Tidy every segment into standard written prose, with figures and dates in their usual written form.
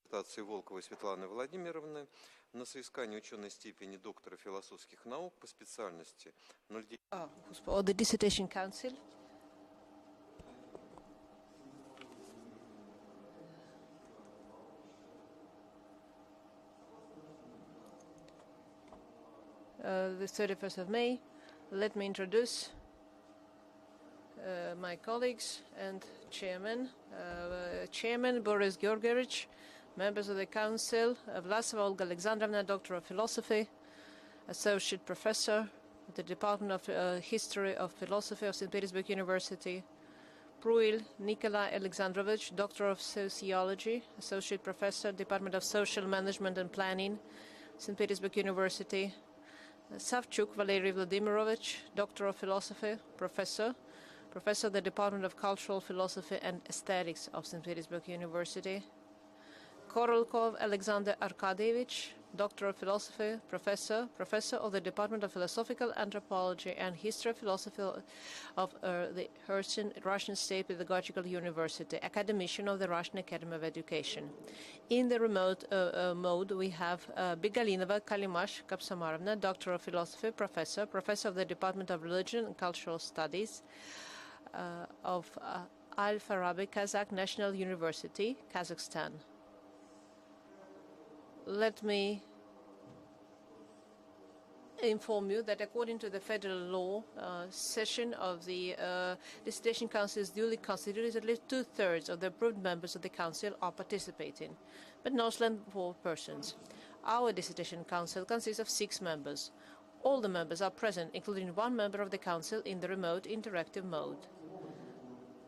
Диссертации Волковой Светланы Владимировны на соискание ученой степени доктора философских наук по специальности 09. Or the Dissertation Council. The 31st of May. Let me introduce my colleagues and chairman. Chairman Boris Georgievich, members of the council, Vlasova Olga Alexandrovna, Doctor of Philosophy, Associate Professor at the Department of History of Philosophy of St. Petersburg University, Pruil Nikolai Alexandrovich, Doctor of Sociology, Associate Professor, Department of Social Management and Planning, St. Petersburg University, Savchuk Valery Vladimirovich, Doctor of Philosophy, Professor of the Department of Cultural Philosophy and Aesthetics of St. Petersburg University, Korolkov Alexander Arkadievich, Doctor of Philosophy, Professor of the Department of Philosophical Anthropology and History of Philosophy of the Russian State Pedagogical University, Academician of the Russian Academy of Education. In the remote mode, we have Bigalinova Kalimash Kapsamarovna, Doctor of Philosophy, Professor of the Department of Religion and Cultural Studies of Al-Farabi Kazakh National University, Kazakhstan. Let me inform you that according to the federal law, session of the Dissertation Council is duly constituted. At least 2/3 of the approved members of the Council are participating, but no less than 4 persons. Our Dissertation Council consists of 6 members. All the members are present, including 1 member of the Council in the remote interactive mode.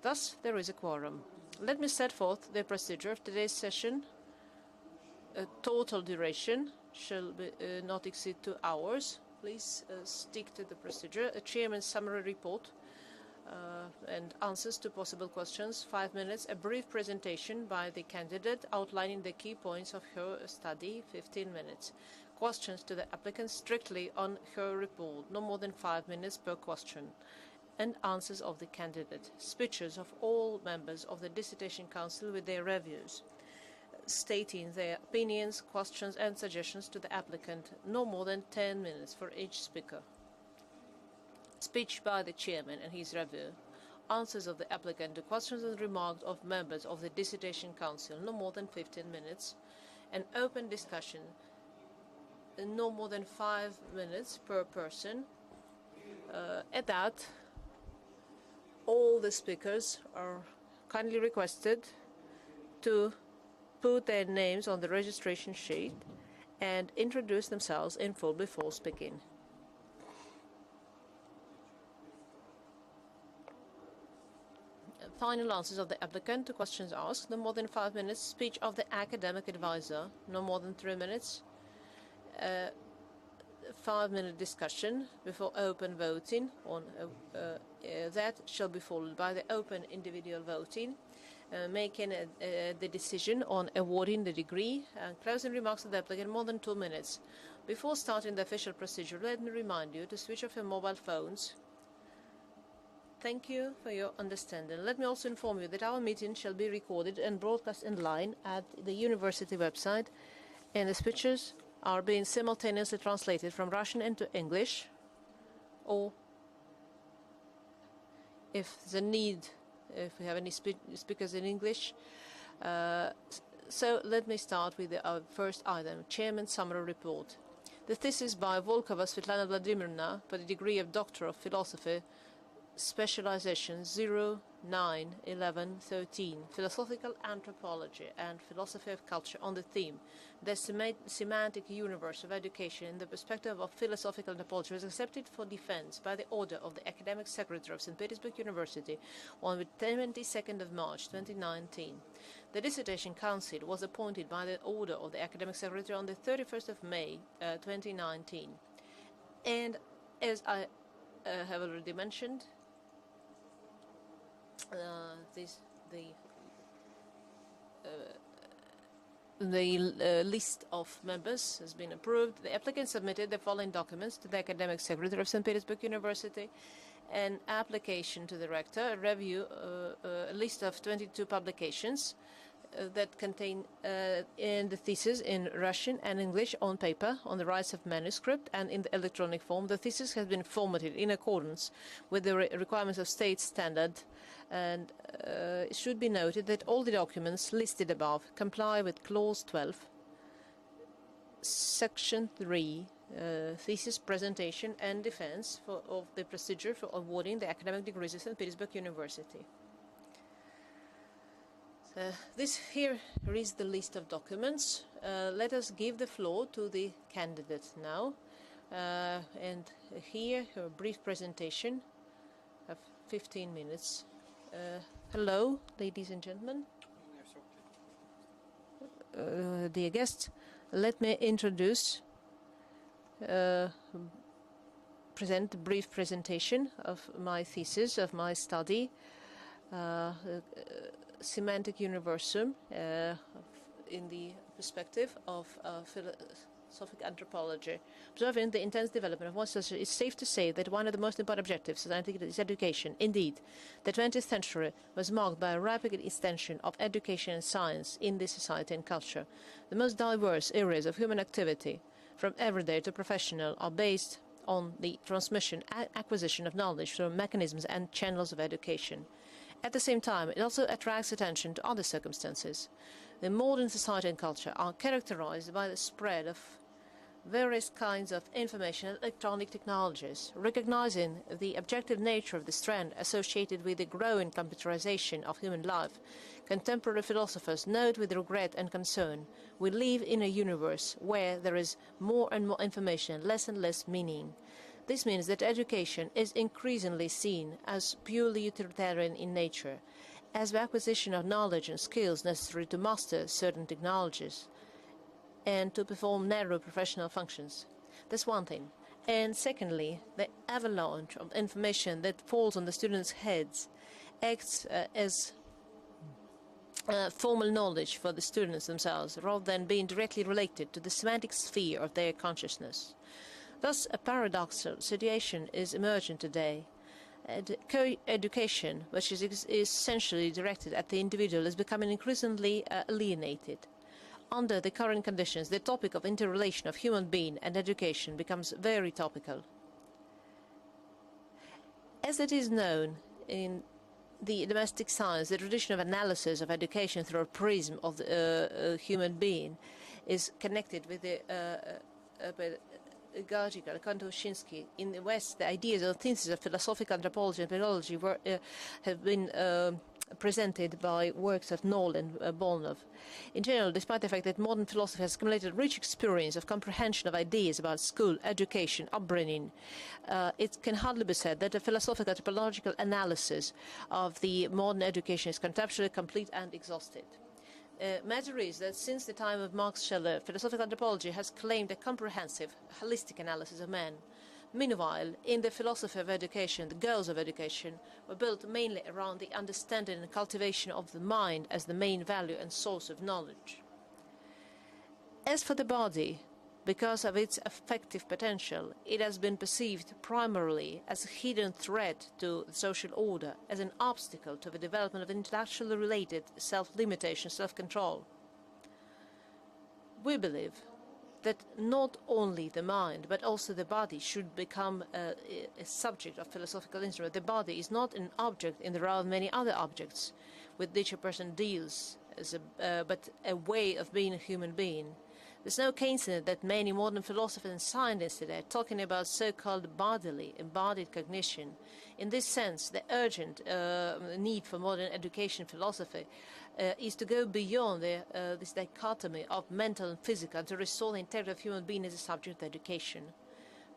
Thus, there is a quorum. Let me set forth the procedure of today's session. A total duration shall be, not exceed 2 hours. Please stick to the procedure. A chairman's summary report and answers to possible questions, 5 minutes. A brief presentation by the candidate outlining the key points of her study, 15 minutes. Questions to the applicant strictly on her report, no more than 5 minutes per question. And answers of the candidate. Speeches of all members of the Dissertation Council with their reviews, stating their opinions, questions and suggestions to the applicant, no more than 10 minutes for each speaker. Speech by the chairman and his review. Answers of the applicant to questions and remarks of members of the Dissertation Council, no more than 15 minutes. An open discussion, no more than 5 minutes per person. At that, all the speakers are kindly requested to put their names on the registration sheet and introduce themselves in full before speaking. Final answers of the applicant to questions asked, no more than 5 minutes. Speech of the academic advisor, no more than 3 minutes. 5-minute discussion before open voting on that shall be followed by the open individual voting, making the decision on awarding the degree, and closing remarks of the applicant, more than 2 minutes. Before starting the official procedure, let me remind you to switch off your mobile phones. Thank you for your understanding. Let me also inform you that our meeting shall be recorded and broadcast online at the university website, and the speeches are being simultaneously translated from Russian into English, or if we have any speakers in English. So let me start with the first item, Chairman's Summary Report. The thesis by Volkova Svetlana Vladimirovna for the degree of Doctor of Philosophy, Specialization 09-11-13, Philosophical Anthropology and Philosophy of Culture, on the theme, the semantic universe of education in the perspective of philosophical anthropology, was accepted for defense by the order of the Academic Secretary of St. Petersburg University on the 22nd of March 2019. The Dissertation Council was appointed by the order of the Academic Secretary on the 31st of May 2019. And as I have already mentioned, the list of members has been approved. The applicant submitted the following documents to the Academic Secretary of St. Petersburg University: an application to the rector, a review, a list of 22 publications, that contain in the thesis in Russian and English on paper, on the rights of manuscript, and in the electronic form. The thesis has been formatted in accordance with the requirements of state standard, and it should be noted that all the documents listed above comply with Clause 12, Section 3, thesis presentation and defense of the procedure for awarding the academic degrees at St. Petersburg University. This here is the list of documents. Let us give the floor to the candidate now. And here, a brief presentation of 15 minutes. Hello, ladies and gentlemen. Dear guests, let me introduce, present a brief presentation of my thesis, of my study, semantic universum in the perspective of philosophic anthropology. Observing the intense development of one society, it's safe to say that one of the most important objectives of scientific is education. Indeed, the 20th century was marked by a rapid extension of education and science in this society and culture. The most diverse areas of human activity, from everyday to professional, are based on the transmission and acquisition of knowledge through mechanisms and channels of education. At the same time, it also attracts attention to other circumstances. The modern society and culture are characterized by the spread of various kinds of information and electronic technologies. Recognizing the objective nature of this trend associated with the growing computerization of human life, contemporary philosophers note with regret and concern, we live in a universe where there is more and more information, less and less meaning. This means that education is increasingly seen as purely utilitarian in nature, as the acquisition of knowledge and skills necessary to master certain technologies and to perform narrow professional functions. That's one thing. And secondly, the avalanche of information that falls on the students' heads acts as formal knowledge for the students themselves, rather than being directly related to the semantic sphere of their consciousness. Thus, a paradoxical situation is emerging today. Co-education, which is essentially directed at the individual, is becoming increasingly alienated. Under the current conditions, the topic of interrelation of human being and education becomes very topical. As it is known in the domestic science, the tradition of analysis of education through a prism of the human being is connected with the Kanto-Shinsky. In the West, the ideas of thesis of philosophical anthropology and pedagogy have been presented by works of Knoll and Bolnov. In general, despite the fact that modern philosophy has accumulated rich experience of comprehension of ideas about school, education, upbringing, it can hardly be said that a philosophical anthropological analysis of the modern education is conceptually complete and exhausted. Matter is that since the time of Max Scheler, philosophical anthropology has claimed a comprehensive, holistic analysis of man. Meanwhile, in the philosophy of education, the goals of education were built mainly around the understanding and cultivation of the mind as the main value and source of knowledge. As for the body, because of its affective potential, it has been perceived primarily as a hidden threat to the social order, as an obstacle to the development of intellectually related self-limitation, self-control. We believe that not only the mind, but also the body should become a subject of philosophical instrument. The body is not an object in the realm of many other objects with which a person deals, but a way of being a human being. There's no coincidence that many modern philosophers and scientists today are talking about so-called bodily, embodied cognition. In this sense, the urgent need for modern education philosophy is to go beyond this dichotomy of mental and physical, and to restore the integrity of human being as a subject of education.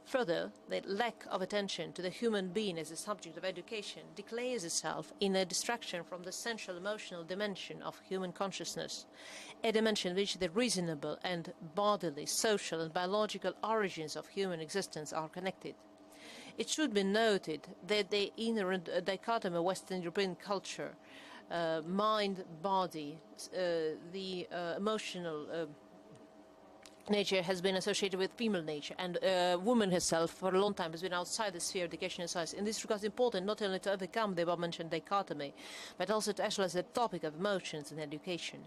Further, the lack of attention to the human being as a subject of education declares itself in a distraction from the central emotional dimension of human consciousness, a dimension in which the reasonable and bodily, social and biological origins of human existence are connected. It should be noted that the inherent dichotomy of Western European culture, mind-body, the emotional nature has been associated with female nature, and woman herself for a long time has been outside the sphere of education and science. In this regard, it's important not only to overcome the above-mentioned dichotomy, but also to actualize the topic of emotions in education.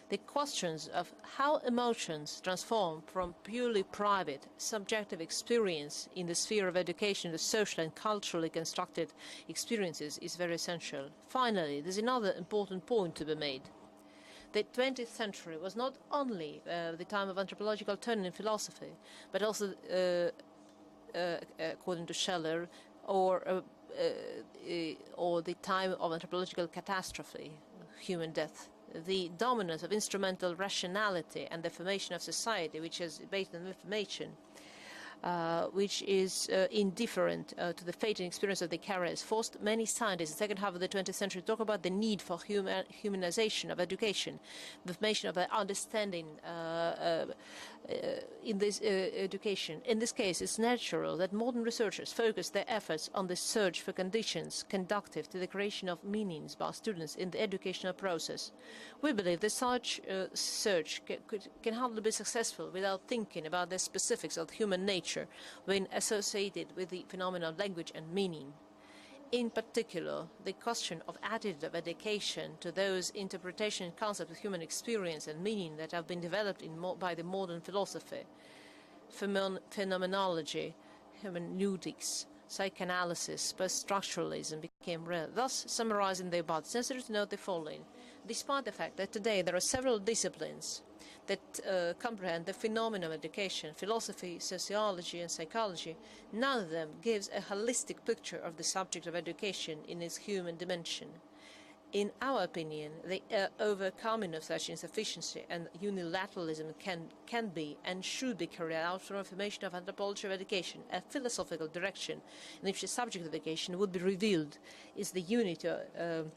the questions of how emotions transform from purely private, subjective experience in the sphere of education to social and culturally constructed experiences is very essential. Finally, there's another important point to be made. The 20th century was not only the time of anthropological turn in philosophy, but also, according to Scheller, or the time of anthropological catastrophe, human death. The dominance of instrumental rationality and the formation of society, which is based on information, which is indifferent to the fate and experience of the carriers, forced many scientists in the second half of the 20th century to talk about the need for humanization of education, the formation of an understanding in this education. In this case, it's natural that modern researchers focus their efforts on the search for conditions conducive to the creation of meanings by students in the educational process. We believe that such search can hardly be successful without thinking about the specifics of human nature when associated with the phenomenon of language and meaning. In particular, the question of attitude of education to those interpretation and concepts of human experience and meaning that have been developed by the modern philosophy, phenomenology, hermeneutics, psychoanalysis, post-structuralism became rare. Thus, summarizing the above, it's necessary to note the following. Despite the fact that today there are several disciplines that comprehend the phenomenon of education, philosophy, sociology, and psychology, none of them gives a holistic picture of the subject of education in its human dimension. In our opinion, the overcoming of such insufficiency and unilateralism can be and should be carried out through information of anthropology of education. A philosophical direction in which the subject of education would be revealed is the unity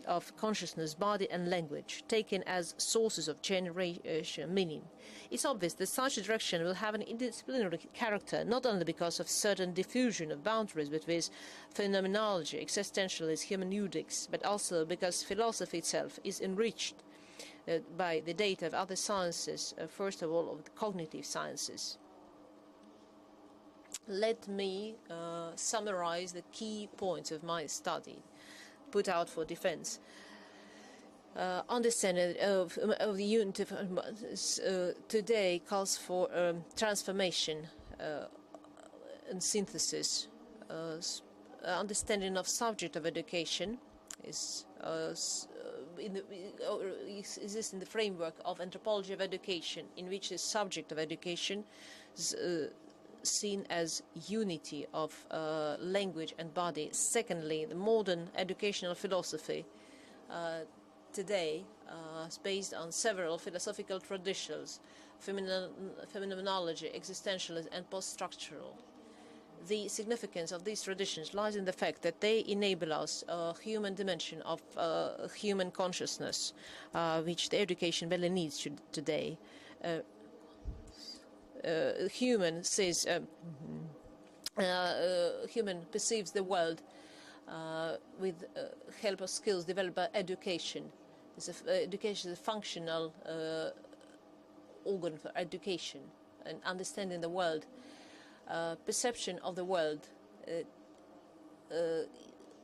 of consciousness, body, and language, taken as sources of generation meaning. It's obvious that such a direction will have an interdisciplinary character, not only because of certain diffusion of boundaries between phenomenology, existentialism, hermeneutics, but also because philosophy itself is enriched by the data of other sciences, first of all of the cognitive sciences. Let me summarize the key points of my study put out for defense. Understanding of the unit today calls for transformation and synthesis. Understanding of subject of education is exists in the framework of anthropology of education, in which the subject of education is seen as unity of language and body. Secondly, the modern educational philosophy today is based on several philosophical traditions, phenomenology, existentialism, and post-structural. The significance of these traditions lies in the fact that they enable us a human dimension of human consciousness, which the education really needs today. Human says, human perceives the world with help of skills developed by education. Education is a functional organ for education and understanding the world. Perception of the world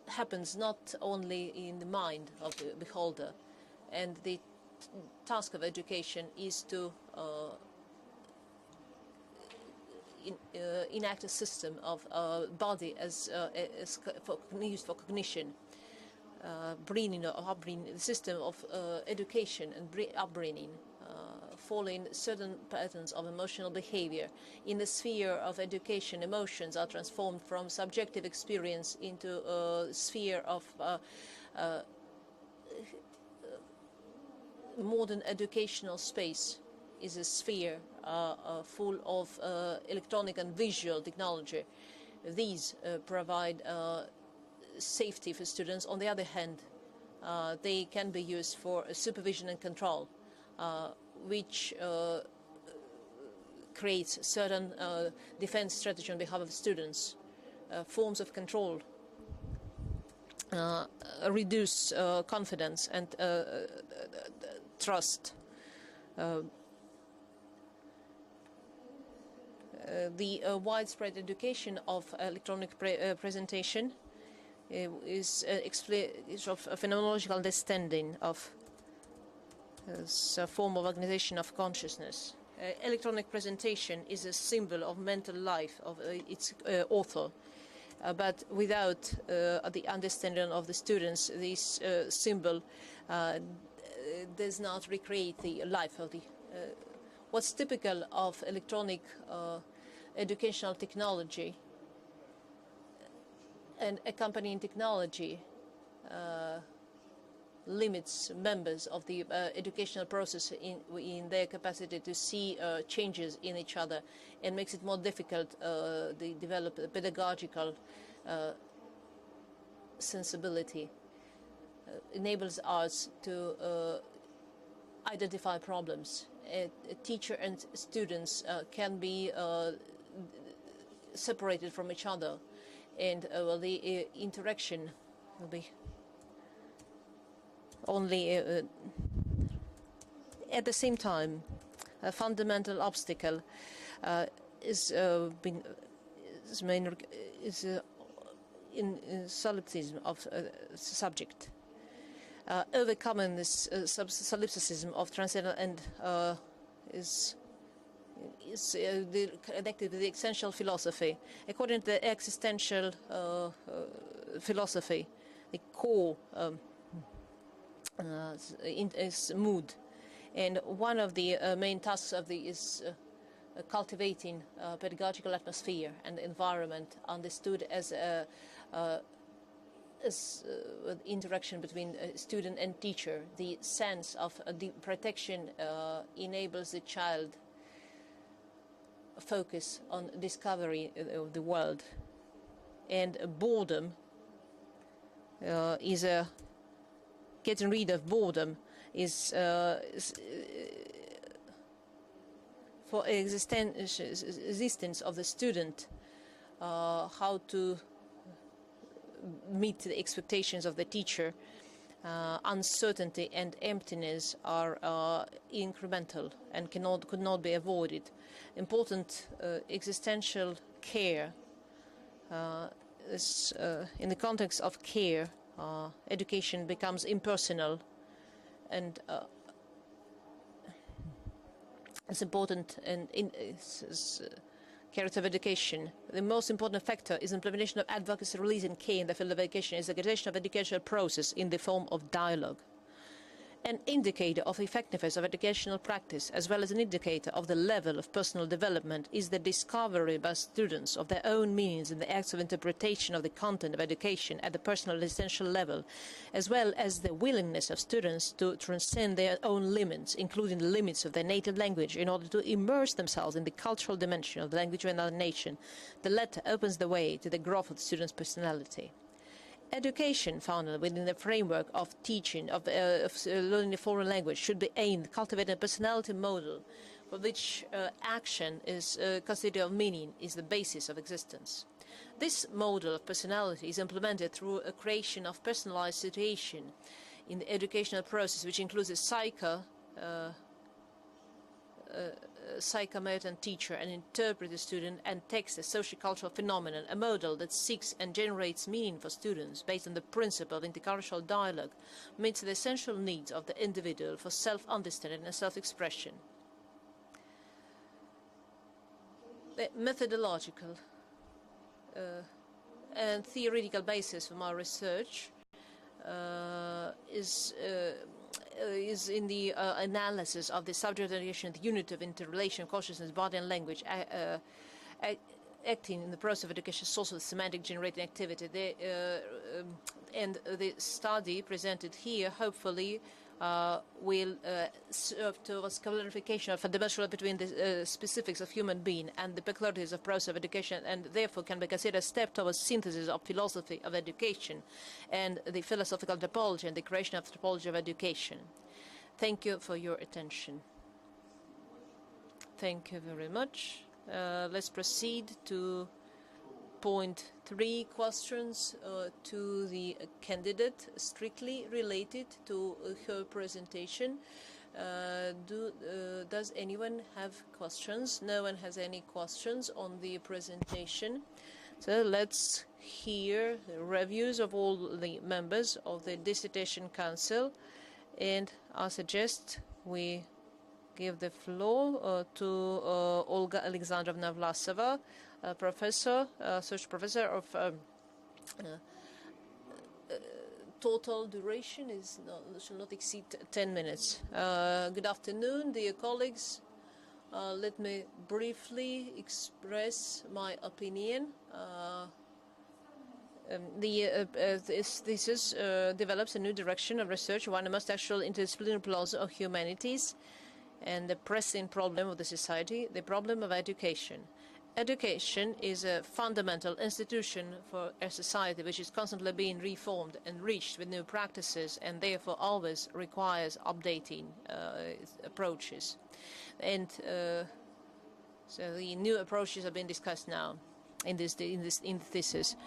happens not only in the mind of the beholder, and the task of education is to enact a system of body as used for cognition, bringing or upbringing, the system of education and upbringing, following certain patterns of emotional behavior. In the sphere of education, emotions are transformed from subjective experience into a sphere of modern educational space is a sphere full of electronic and visual technology. These provide safety for students. On the other hand, they can be used for supervision and control, which creates certain defense strategy on behalf of students. Forms of control reduce confidence and trust. The widespread education of electronic presentation is of a phenomenological understanding of as a form of organization of consciousness. Electronic presentation is a symbol of mental life of its author, but without the understanding of the students, this symbol does not recreate the life of the. What's typical of electronic educational technology and accompanying technology limits members of the educational process in their capacity to see changes in each other, and makes it more difficult to develop a pedagogical sensibility. Enables us to identify problems. A teacher and students can be separated from each other, and the interaction will be only at the same time. A fundamental obstacle is in solipsism of subject. Overcoming this solipsism of transcendental and is connected with the existential philosophy. According to the existential philosophy, the core is mood, and one of the main tasks of the is cultivating pedagogical atmosphere and environment understood as interaction between student and teacher. The sense of the protection enables the child focus on discovery of the world, and boredom is a getting rid of boredom is for existence of the student, how to meet the expectations of the teacher. Uncertainty and emptiness are incremental and could not be avoided. Important existential care is in the context of care. Education becomes impersonal, and it's important and character of education. The most important factor is implementation of advocacy, release, and care in the field of education is the organization of educational process in the form of dialogue. An indicator of effectiveness of educational practice, as well as an indicator of the level of personal development, is the discovery by students of their own meanings in the acts of interpretation of the content of education at the personal existential level, as well as the willingness of students to transcend their own limits, including the limits of their native language, in order to immerse themselves in the cultural dimension of the language of another nation. The latter opens the way to the growth of the student's personality. Education founded within the framework of teaching, of learning a foreign language, should be aimed at cultivating a personality model for which action is considered of meaning, is the basis of existence. This model of personality is implemented through a creation of personalized situation in the educational process, which includes a psychomotor teacher, an interpreter student, and takes a socio-cultural phenomenon, a model that seeks and generates meaning for students based on the principle of intercultural dialogue, meets the essential needs of the individual for self-understanding and self-expression. The methodological and theoretical basis for my research is in the analysis of the subject of education, the unit of interrelation of consciousness, body and language, acting in the process of education, source of semantic generating activity. And the study presented here, hopefully, will serve towards clarification of fundamental between the specifics of human being and the peculiarities of process of education, and therefore can be considered a step towards synthesis of philosophy of education and the philosophical anthropology and the creation of anthropology of education. Thank you for your attention. Thank you very much. Let's proceed to point 3, questions to the candidate strictly related to her presentation. Does anyone have questions? No one has any questions on the presentation. So let's hear the reviews of all the members of the Dissertation Council, and I suggest we give the floor to Olga Alexandrovna Vlasova, associate professor of total duration shall not exceed 10 minutes. Good afternoon, dear colleagues. Let me briefly express my opinion. This thesis develops a new direction of research, one of the most actual interdisciplinary problems of humanities and the pressing problem of the society, the problem of education. Education is a fundamental institution for a society which is constantly being reformed and enriched with new practices and therefore always requires updating approaches. And so the new approaches have been discussed now in the thesis.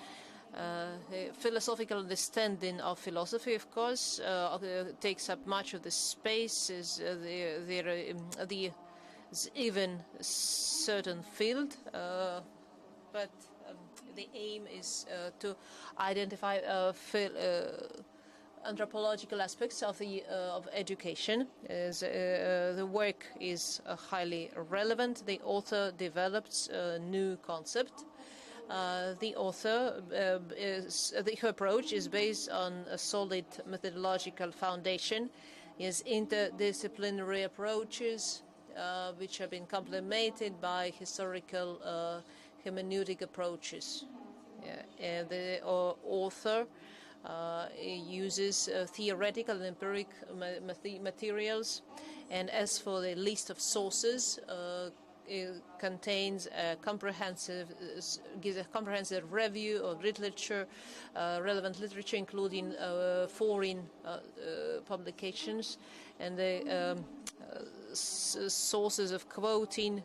The philosophical understanding of philosophy, of course, takes up much of the space. There's even a certain field, but the aim is to identify anthropological aspects of education. The work is highly relevant. The author develops a new concept. The author, her approach is based on a solid methodological foundation. Is interdisciplinary approaches which have been complemented by historical hermeneutic approaches. And the author uses theoretical and empiric materials, and as for the list of sources, it contains gives a comprehensive review of literature, relevant literature, including foreign publications, and the sources of quoting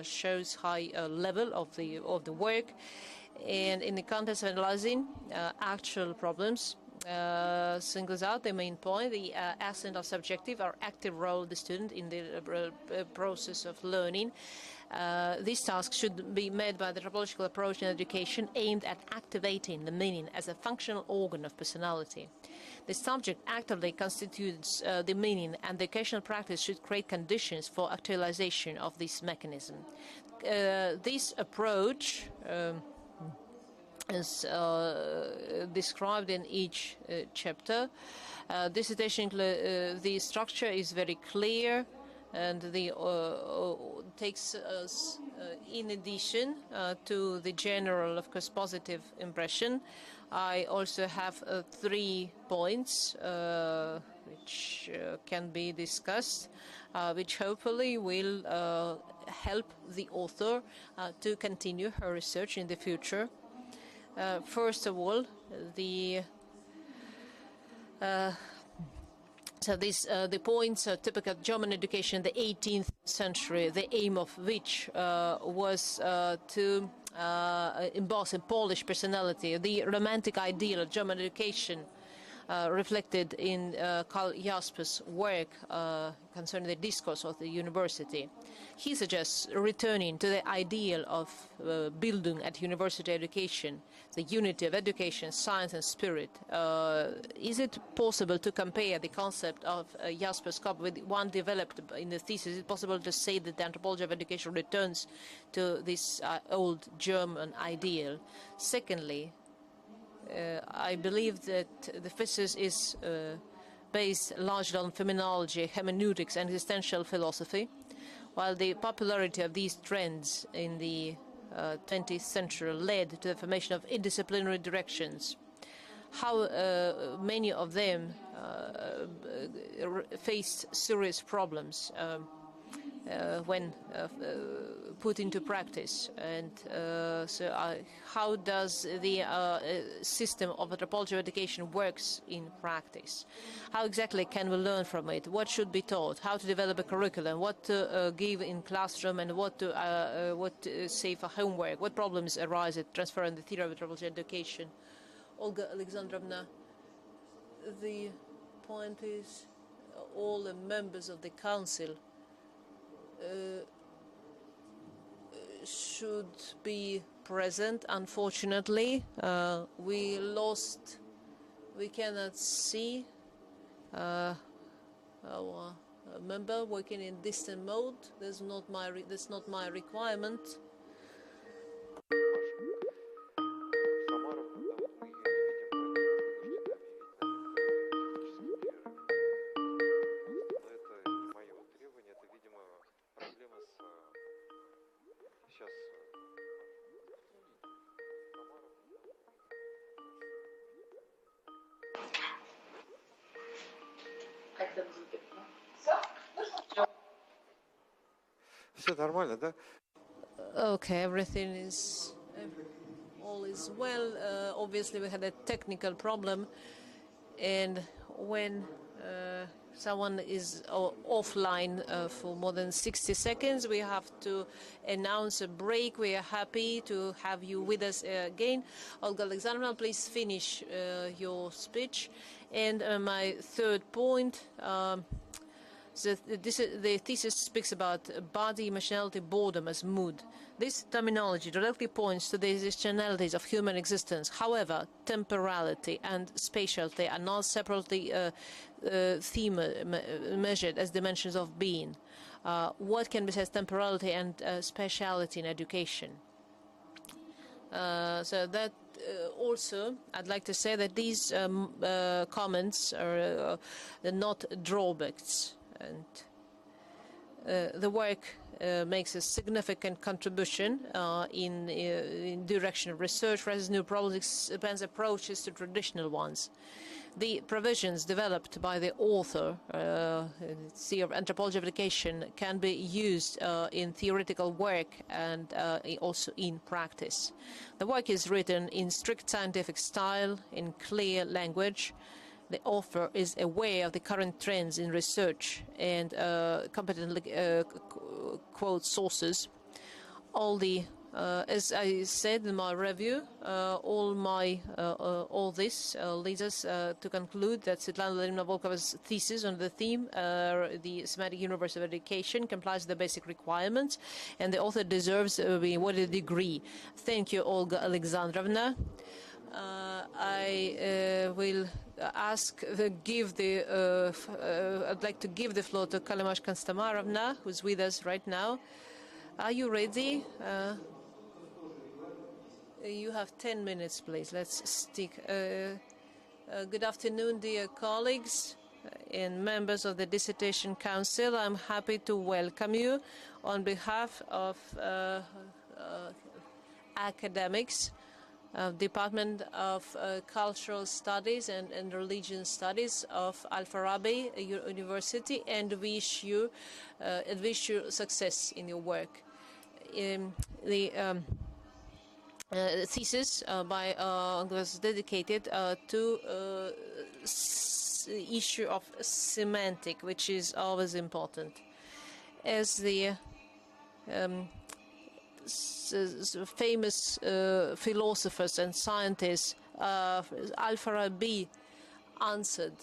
shows high level of the work, and in the context of analyzing actual problems, singles out the main point, the accent of subjective or active role of the student in the process of learning. These tasks should be made by the anthropological approach in education aimed at activating the meaning as a functional organ of personality. The subject actively constitutes the meaning, and the educational practice should create conditions for actualization of this mechanism. This approach is described in each chapter. Dissertation, the structure is very clear, and the takes us in addition to the general, of course, positive impression. I also have 3 points which can be discussed, which hopefully will help the author to continue her research in the future. First of all, the points are typical German education in the 18th century, the aim of which was to emboss a Polish personality. The romantic ideal of German education reflected in Karl Jasper's work concerning the discourse of the university. He suggests returning to the ideal of building at university education, the unity of education, science and spirit. Is it possible to compare the concept of Jasper's scope with one developed in the thesis? Is it possible to say that the anthropology of education returns to this old German ideal? Secondly, I believe that the thesis is based largely on phenomenology, hermeneutics, and existential philosophy, while the popularity of these trends in the 20th century led to the formation of interdisciplinary directions. How many of them faced serious problems when put into practice, and how does the system of anthropology of education works in practice? How exactly can we learn from it? What should be taught? How to develop a curriculum? What to give in classroom, and what to say for homework? What problems arise at transferring the theory of anthropology education? Olga Alexandrovna, the point is all the members of the council should be present. Unfortunately, we cannot see our member working in distant mode. That's not my requirement. Все нормально, да? Okay, all is well. Obviously, we had a technical problem, and when someone is offline for more than 60 seconds, we have to announce a break. We are happy to have you with us again. Olga Alexandrovna, please finish your speech. And my third point, the thesis speaks about body, emotionality, boredom as mood. This terminology directly points to the externalities of human existence. However, temporality and spatiality are not separately measured as dimensions of being. What can be said as temporality and spatiality in education? So that also, I'd like to say that these comments are not drawbacks. And the work makes a significant contribution in direction of research, raises new problems, expands approaches to traditional ones. The provisions developed by the author, theory of anthropology of education, can be used in theoretical work and also in practice. The work is written in strict scientific style, in clear language. The author is aware of the current trends in research and competently quotes sources. As I said in my review, all this leads us to conclude that Svetlana Volkova's thesis on the theme, the semantic universe of education, complies with the basic requirements, and the author deserves the awarded degree. Thank you, Olga Alexandrovna. I will I'd like to give the floor to Kalemash Konstamarovna, who's with us right now. Are you ready? You have 10 minutes, please. Let's stick. Good afternoon, dear colleagues and members of the Dissertation Council. I'm happy to welcome you on behalf of academics, Department of Cultural Studies and Religion Studies of Al-Farabi University, and wish you success in your work. The thesis was dedicated to issue of semantic, which is always important. As the famous philosophers and scientists, Al-Farabi answered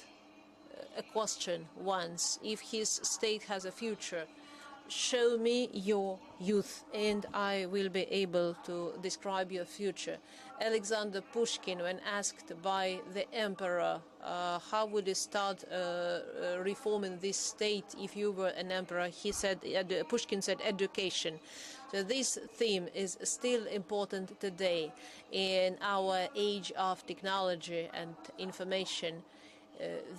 a question once: if his state has a future, show me your youth and I will be able to describe your future. Alexander Pushkin, when asked by the emperor, how would you start reforming this state if you were an emperor, Pushkin said, education. So this theme is still important today in our age of technology and information.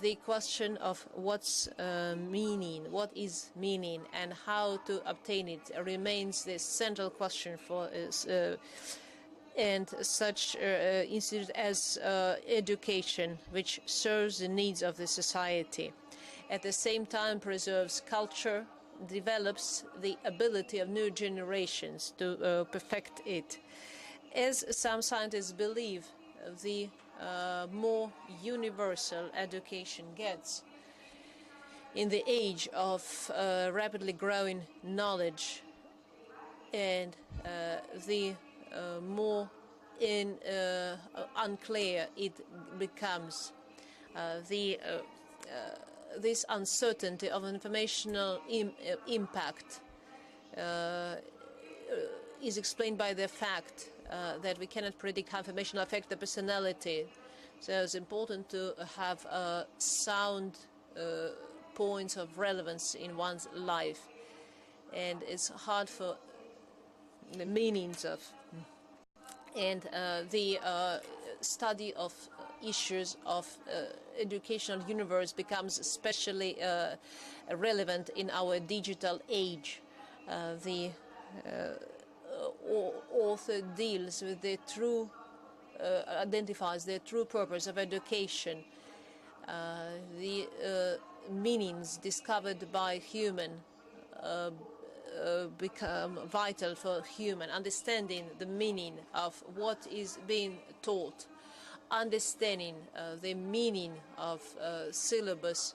The question of what is meaning, and how to obtain it remains the central question for us, and such institute as education, which serves the needs of the society. At the same time, preserves culture, develops the ability of new generations to perfect it. As some scientists believe, the more universal education gets in the age of rapidly growing knowledge, and the more unclear it becomes. This uncertainty of informational impact is explained by the fact that we cannot predict how information will affect the personality. So it's important to have a sound points of relevance in one's life, and it's hard for the meanings of, and the study of issues of educational universe becomes especially relevant in our digital age. The author deals with the true, identifies the true purpose of education, the meanings discovered by human become vital for human understanding the meaning of what is being taught. Understanding the meaning of syllabus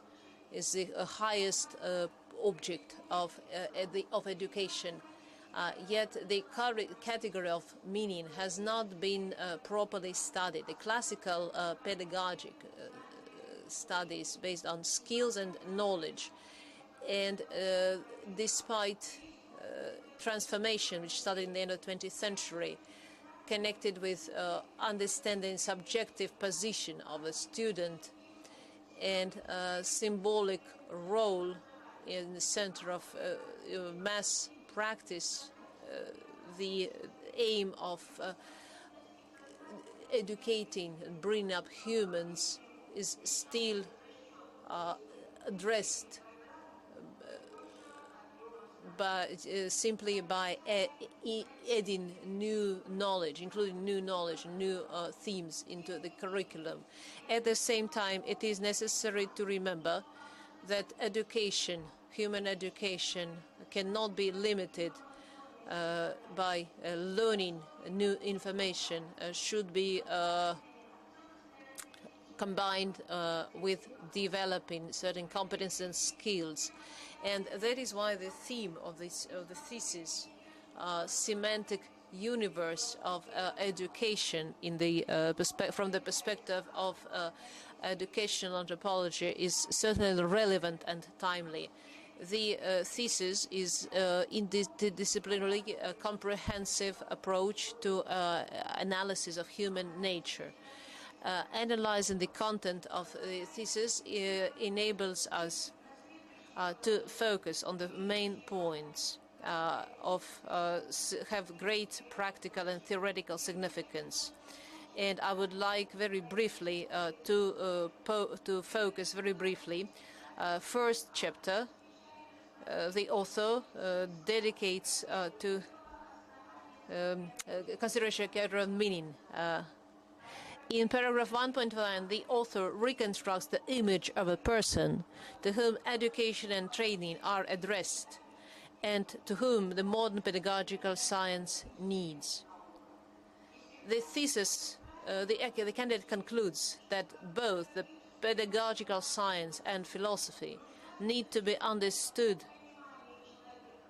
is the highest object of education. Yet the category of meaning has not been properly studied. The classical pedagogic studies based on skills and knowledge, and despite transformation which started in the end of the 20th century, connected with understanding subjective position of a student and symbolic role in the center of mass practice, the aim of educating and bringing up humans is still addressed simply by adding new knowledge, including new knowledge, new themes into the curriculum. At the same time, it is necessary to remember that education, human education, cannot be limited by learning new information, should be combined with developing certain competences and skills. And that is why the theme of the thesis, semantic universe of education in the from the perspective of educational anthropology, is certainly relevant and timely. The thesis is interdisciplinary, comprehensive approach to analysis of human nature. Analyzing the content of the thesis enables us to focus on the main points have great practical and theoretical significance. And I would like very briefly to focus very briefly. First chapter, the author dedicates to consideration of meaning. In paragraph 1.1, the author reconstructs the image of a person to whom education and training are addressed, and to whom the modern pedagogical science needs. The thesis, the candidate concludes that both the pedagogical science and philosophy need to be understood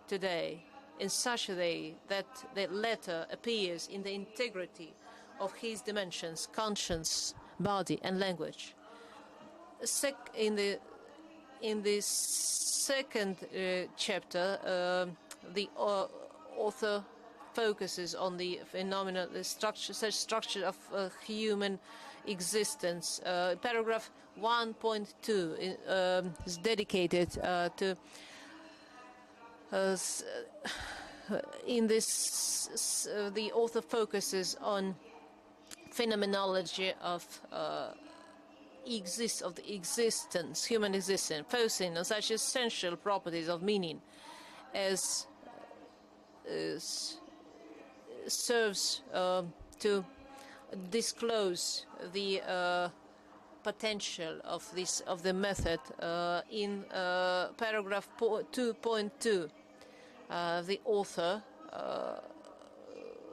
today in such a way that the latter appears in the integrity of his dimensions: conscience, body, and language. In the second chapter, the author focuses on the phenomenon, the structure of human existence. Paragraph 1.2 is dedicated to. In this, the author focuses on phenomenology of the existence, human existence, focusing on such essential properties of meaning as serves to disclose the potential of the method. In paragraph 2.2, the author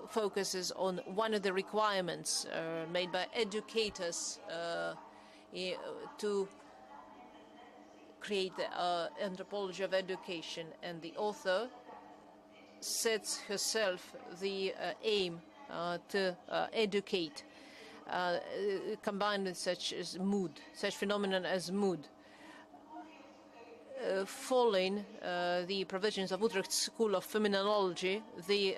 focuses on one of the requirements made by educators to create the anthropology of education, and the author sets herself the aim to educate, combined with such phenomenon as mood. Following the provisions of Utrecht School of Phenomenology, the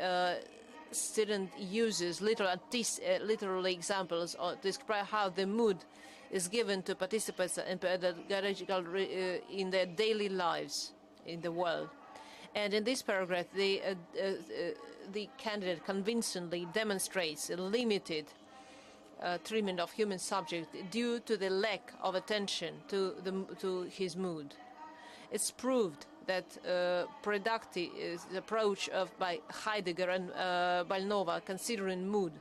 student uses literal examples to describe how the mood is given to participants in pedagogical in their daily lives in the world. And in this paragraph, the candidate convincingly demonstrates a limited treatment of human subject due to the lack of attention to his mood. It's proved that productive approach by Heidegger and Balnova, considering mood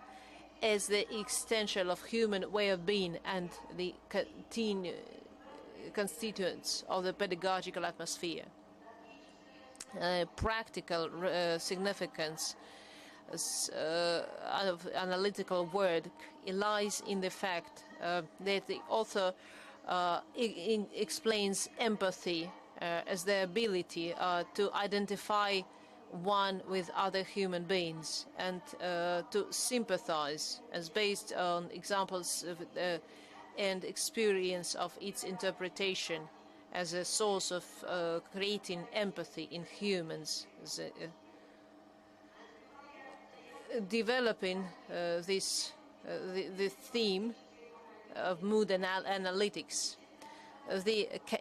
as the extension of human way of being and the constituents of the pedagogical atmosphere. Practical significance of analytical work lies in the fact that the author explains empathy as the ability to identify one with other human beings and to sympathize as based on examples of, and experience of its interpretation as a source of creating empathy in humans, developing the theme of mood analytics.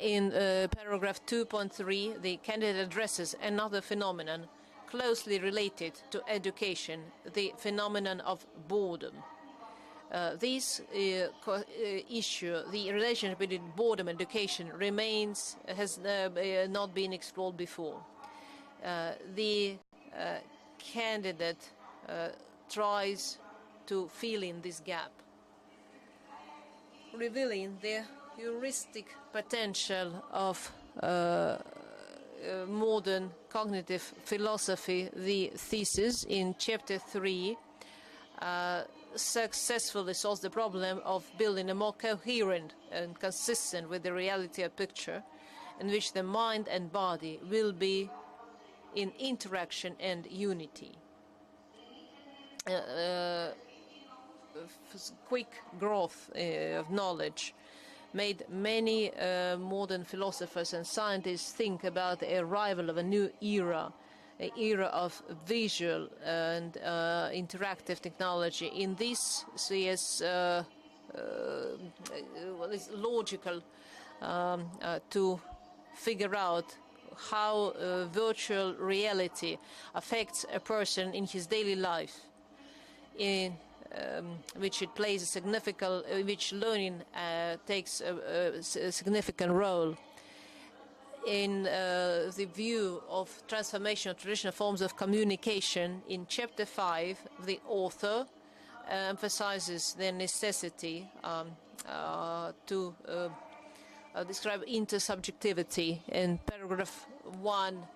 In paragraph 2.3, the candidate addresses another phenomenon closely related to education, the phenomenon of boredom. This issue, the relationship between boredom and education, has not been explored before. The candidate tries to fill in this gap, revealing the heuristic potential of modern cognitive philosophy. The thesis in chapter 3 successfully solves the problem of building a more coherent and consistent with the reality of picture in which the mind and body will be in interaction and unity. Quick growth of knowledge made many modern philosophers and scientists think about the arrival of a new era, an era of visual and interactive technology. In this, it's logical to figure out how virtual reality affects a person in his daily life, in which it plays a significant, which learning takes a significant role in the view of transformation of traditional forms of communication. In chapter 5, the author emphasizes the necessity to describe intersubjectivity. In paragraph 1,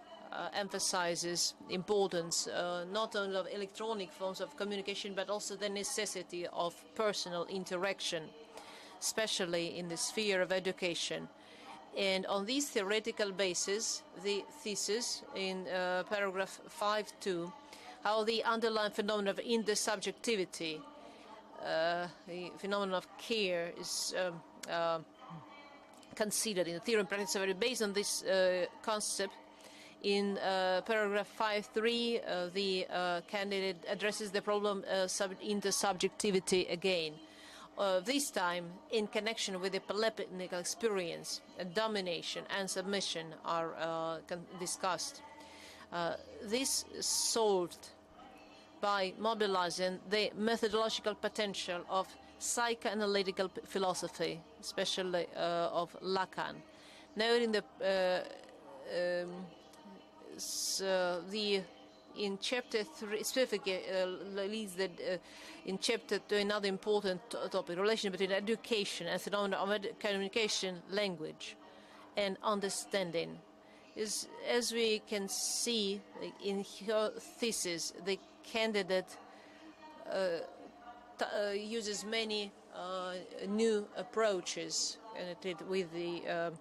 emphasizes importance not only of electronic forms of communication, but also the necessity of personal interaction, especially in the sphere of education. And on this theoretical basis, the thesis in paragraph 5.2, how the underlying phenomenon of intersubjectivity, the phenomenon of care, is considered in the theory and practice. Based on this concept, in paragraph 5.3, the candidate addresses the problem of intersubjectivity again. This time, in connection with the polemical experience, domination and submission are discussed. This is solved by mobilizing the methodological potential of psychoanalytical philosophy, especially of Lacan. Noting in chapter 3, specifically leads in chapter to another important topic: relation between education and phenomena of communication, language, and understanding. As we can see in her thesis, the candidate uses many new approaches with the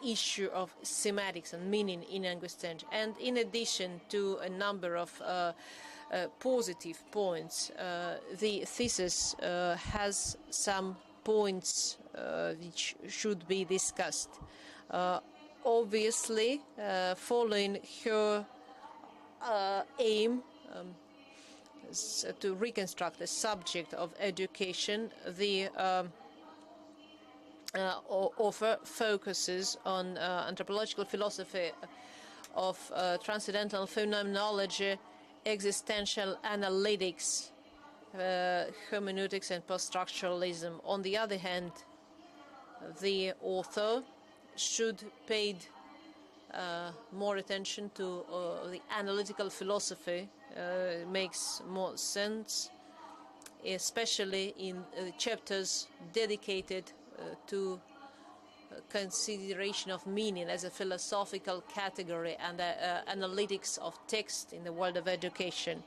issue of semantics and meaning in understanding. And in addition to a number of positive points, the thesis has some points which should be discussed. Obviously, following her aim to reconstruct the subject of education, the author focuses on anthropological philosophy of transcendental phenomenology, existential analytics, hermeneutics, and post-structuralism. On the other hand, the author should pay more attention to the analytical philosophy. Makes more sense, especially in chapters dedicated to consideration of meaning as a philosophical category and analytics of text in the world of education.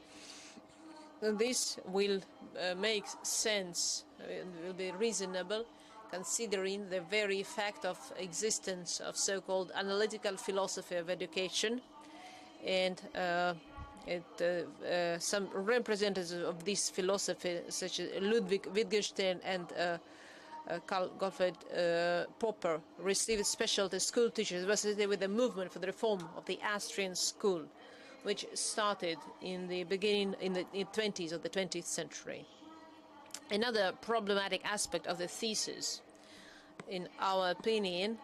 This will make sense, will be reasonable, considering the very fact of existence of so-called analytical philosophy of education, and some representatives of this philosophy, such as Ludwig Wittgenstein and Karl Gottfried Popper, received specialty school teachers associated with the movement for the reform of the Austrian school, which started in the beginning in the 20s of the 20th century. Another problematic aspect of the thesis, in our opinion,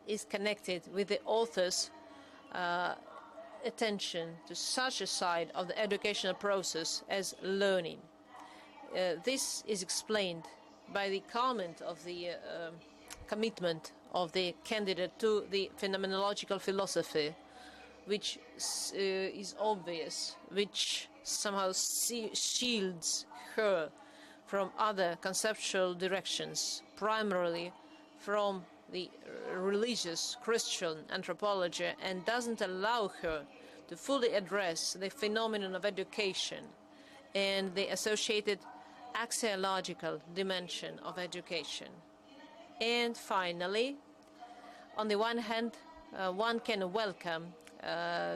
is connected with the author's attention to such a side of the educational process as learning. This is explained by the comment of the commitment of the candidate to the phenomenological philosophy, which is obvious, which somehow shields her from other conceptual directions, primarily from the religious Christian anthropology, and doesn't allow her to fully address the phenomenon of education and the associated axiological dimension of education. And finally, on the one hand, one can welcome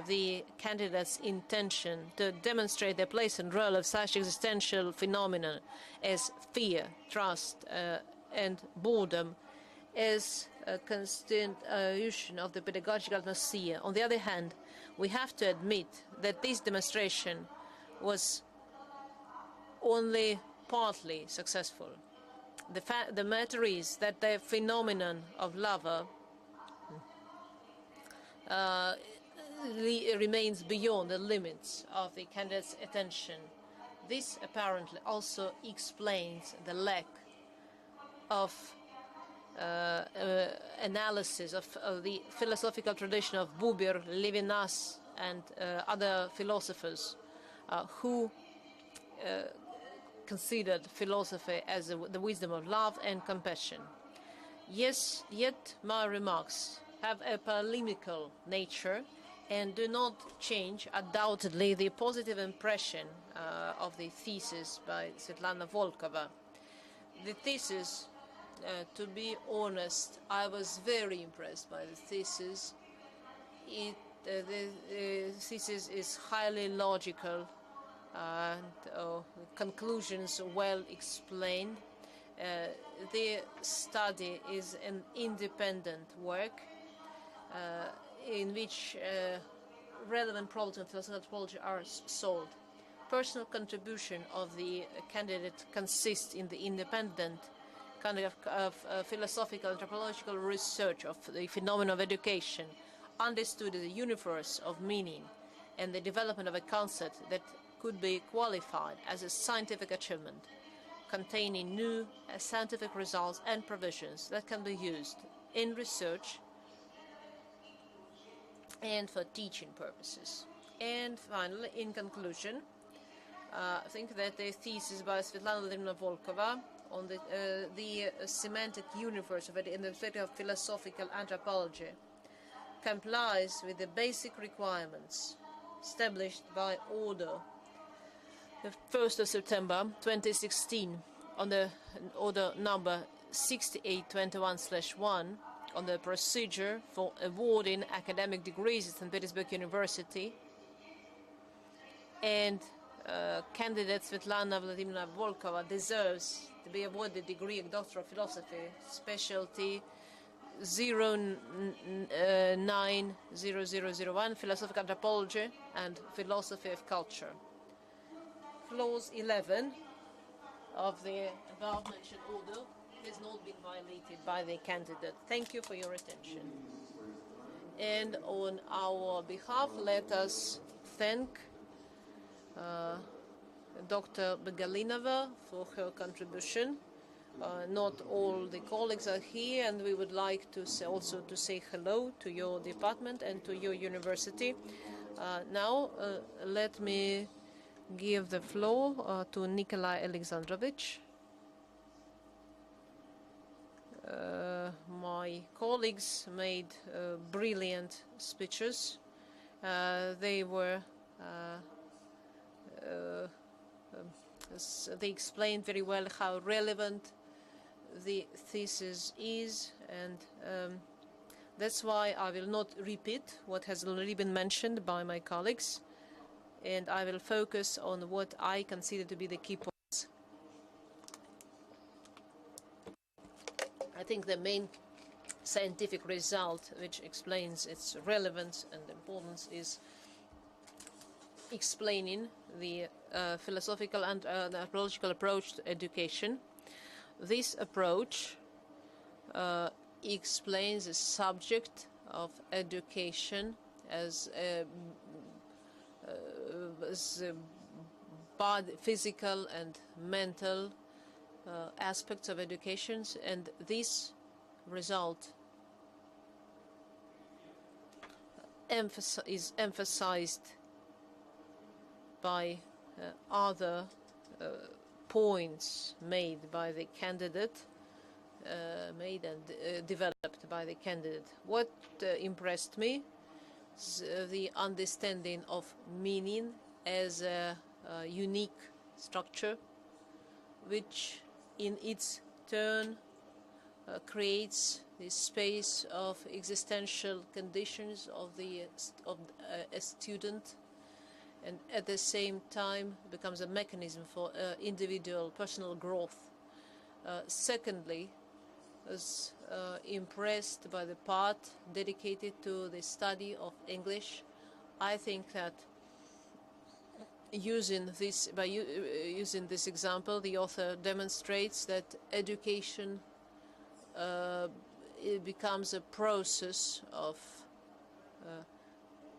the candidate's intention to demonstrate the place and role of such existential phenomena as fear, trust, and boredom as a constitution of the pedagogical atmosphere. On the other hand, we have to admit that this demonstration was only partly successful. The matter is that the phenomenon of lover remains beyond the limits of the candidate's attention. This apparently also explains the lack of analysis of the philosophical tradition of Buber, Levinas, and other philosophers who considered philosophy as the wisdom of love and compassion. Yes, yet my remarks have a polemical nature and do not change, undoubtedly, the positive impression of the thesis by Svetlana Volkova. The thesis, to be honest, I was very impressed by the thesis. The thesis is highly logical and conclusions well explained. The study is an independent work in which relevant problems of philosophical anthropology are solved. Personal contribution of the candidate consists in the independent kind of philosophical anthropological research of the phenomenon of education, understood as a universe of meaning, and the development of a concept that could be qualified as a scientific achievement, containing new scientific results and provisions that can be used in research and for teaching purposes. And finally, in conclusion, I think that the thesis by Svetlana Volkova on the semantic universe of it in the field of philosophical anthropology complies with the basic requirements established by Order the 1st of September 2016 on the Order number 6821/1 on the procedure for awarding academic degrees at St. Petersburg University, and candidate Svetlana Vladimirovna Volkova deserves to be awarded the degree of Doctor of Philosophy, Specialty 090001, Philosophical Anthropology and Philosophy of Culture. clause 11 of the above-mentioned order has not been violated by the candidate. Thank you for your attention. And on our behalf, let us thank Dr. Begalinova for her contribution. Not all the colleagues are here, and we would like to also to say hello to your department and to your university. Now, let me give the floor to Nikolai Alexandrovich. My colleagues made brilliant speeches. They explained very well how relevant the thesis is, and that's why I will not repeat what has already been mentioned by my colleagues, and I will focus on what I consider to be the key points. I think the main scientific result which explains its relevance and importance is explaining the philosophical and anthropological approach to education. This approach explains the subject of education as physical and mental aspects of education, and this result is emphasized by other points made by the candidate, made and developed by the candidate. What impressed me is the understanding of meaning as a unique structure, which in its turn creates the space of existential conditions of a student, and at the same time becomes a mechanism for individual personal growth. Secondly, I was impressed by the part dedicated to the study of English. I think that using this example, the author demonstrates that education it becomes a process of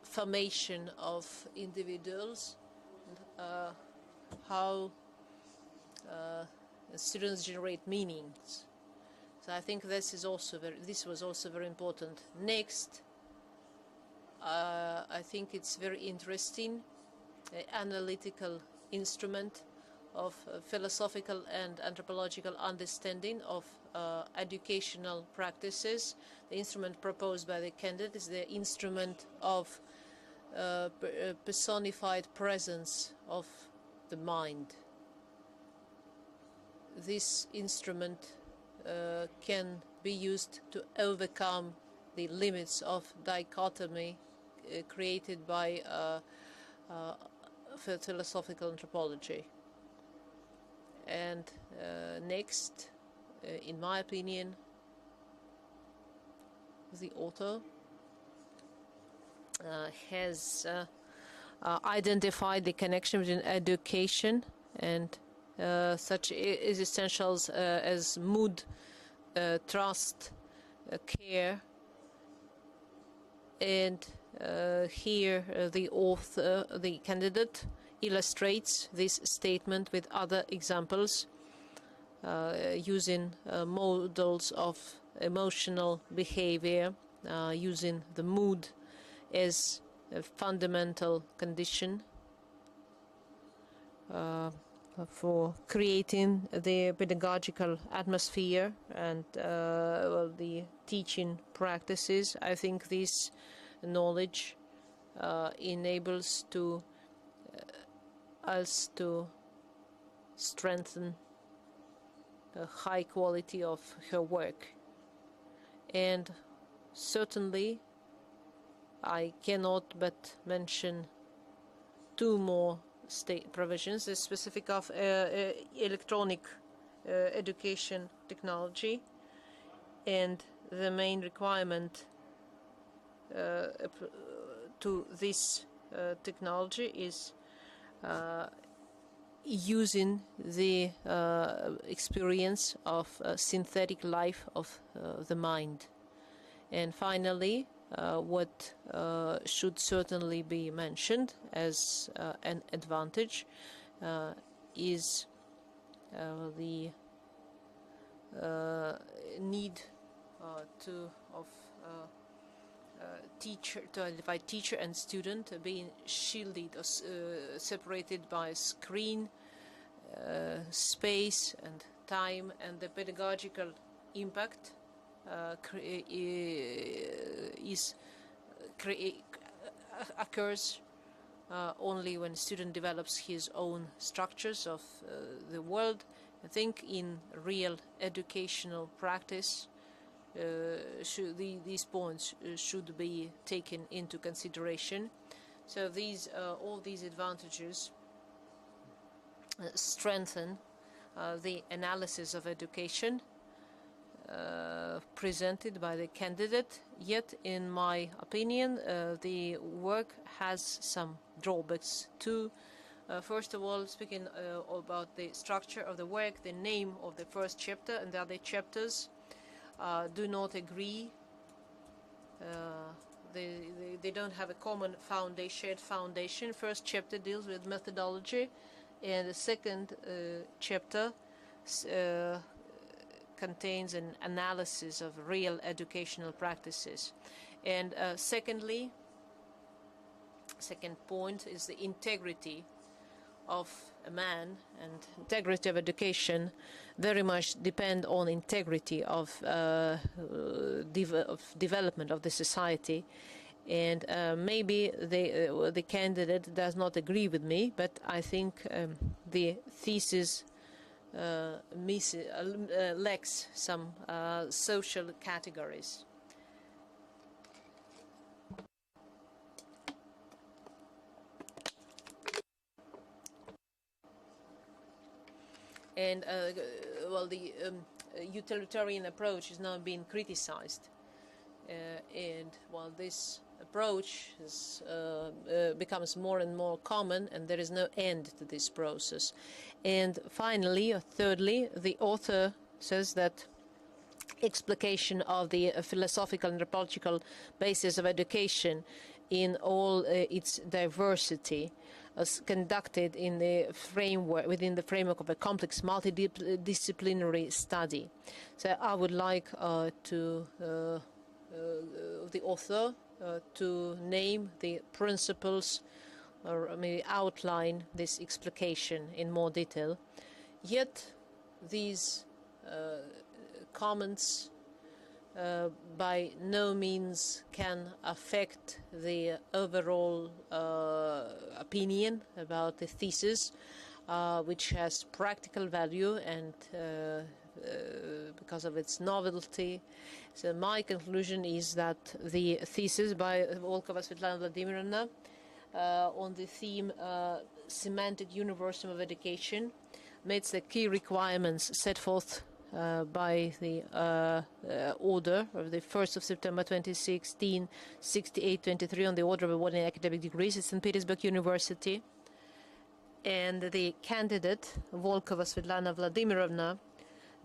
formation of individuals, how students generate meanings. So I think this was also very important. Next, I think it's very interesting, analytical instrument of philosophical and anthropological understanding of educational practices. The instrument proposed by the candidate is the instrument of personified presence of the mind. This instrument can be used to overcome the limits of dichotomy created by philosophical anthropology. And next, in my opinion, the author has identified the connection between education and such essentials as mood, trust, care, and here the author, the candidate, illustrates this statement with other examples using models of emotional behavior, using the mood as a fundamental condition for creating the pedagogical atmosphere and the teaching practices. I think this knowledge enables us to strengthen the high quality of her work. And certainly I cannot but mention two more state provisions, the specific of electronic education technology, and the main requirement to this technology is using the experience of synthetic life of the mind. And finally, what should certainly be mentioned as an advantage is the need to identify teacher and student being shielded or separated by screen, space and time, and the pedagogical impact occurs only when student develops his own structures of the world. I think in real educational practice, these points should be taken into consideration. So all these advantages strengthen the analysis of education presented by the candidate. Yet, in my opinion, the work has some drawbacks too. First of all, speaking about the structure of the work, the name of the first chapter and the other chapters do not agree. They don't have a common shared foundation. First chapter deals with methodology, and the second chapter contains an analysis of real educational practices. And secondly, second point is the integrity of a man, and integrity of education very much depend on integrity of development of the society. And maybe the candidate does not agree with me, but I think the thesis lacks some social categories. And well, the utilitarian approach is now being criticized, and while this approach becomes more and more common, and there is no end to this process. And finally, or thirdly, the author says that explication of the philosophical and anthropological basis of education in all its diversity was conducted in the framework, within the framework of a complex multidisciplinary study. So I would like the author to name the principles or maybe outline this explication in more detail. Yet these comments by no means can affect the overall opinion about the thesis, which has practical value and because of its novelty. So my conclusion is that the thesis by Volkova Svetlana Vladimirovna on the theme Semantic Universum of Education meets the key requirements set forth by the order of the 1st of September 2016, 6823 on the order of awarding academic degrees at St. Petersburg University. And the candidate, Volkova Svetlana Vladimirovna,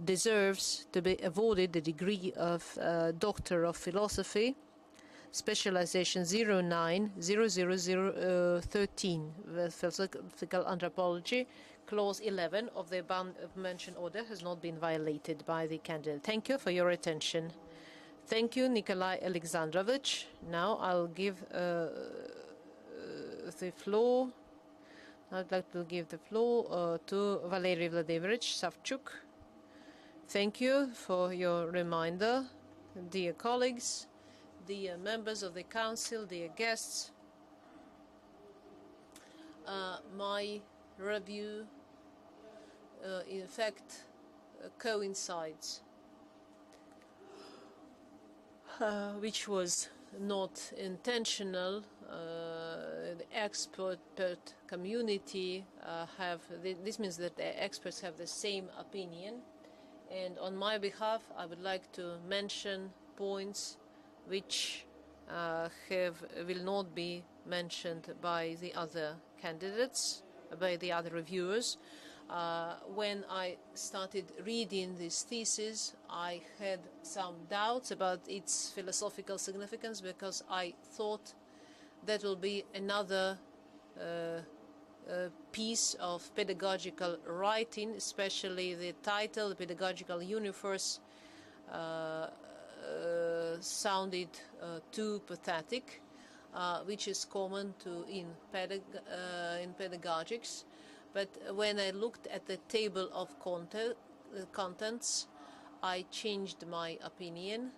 deserves to be awarded the degree of Doctor of Philosophy, specialization 09-00013, philosophical anthropology. Clause 11 of the mentioned order has not been violated by the candidate. Thank you for your attention. Thank you, Nikolai Alexandrovich. Now I'll give the floor. I'd like to give the floor to Valery Vladimirovich Savchuk. Thank you for your reminder, dear colleagues, dear members of the Council, dear guests. My review, in fact, coincides, which was not intentional. The expert community this means that the experts have the same opinion. And on my behalf, I would like to mention points which will not be mentioned by the other candidates. by the other reviewers. When I started reading this thesis, I had some doubts about its philosophical significance, because I thought that will be another piece of pedagogical writing, especially the title, The Pedagogical Universe, sounded too pathetic, which is common in pedagogics. But when I looked at the table of contents, I changed my opinion.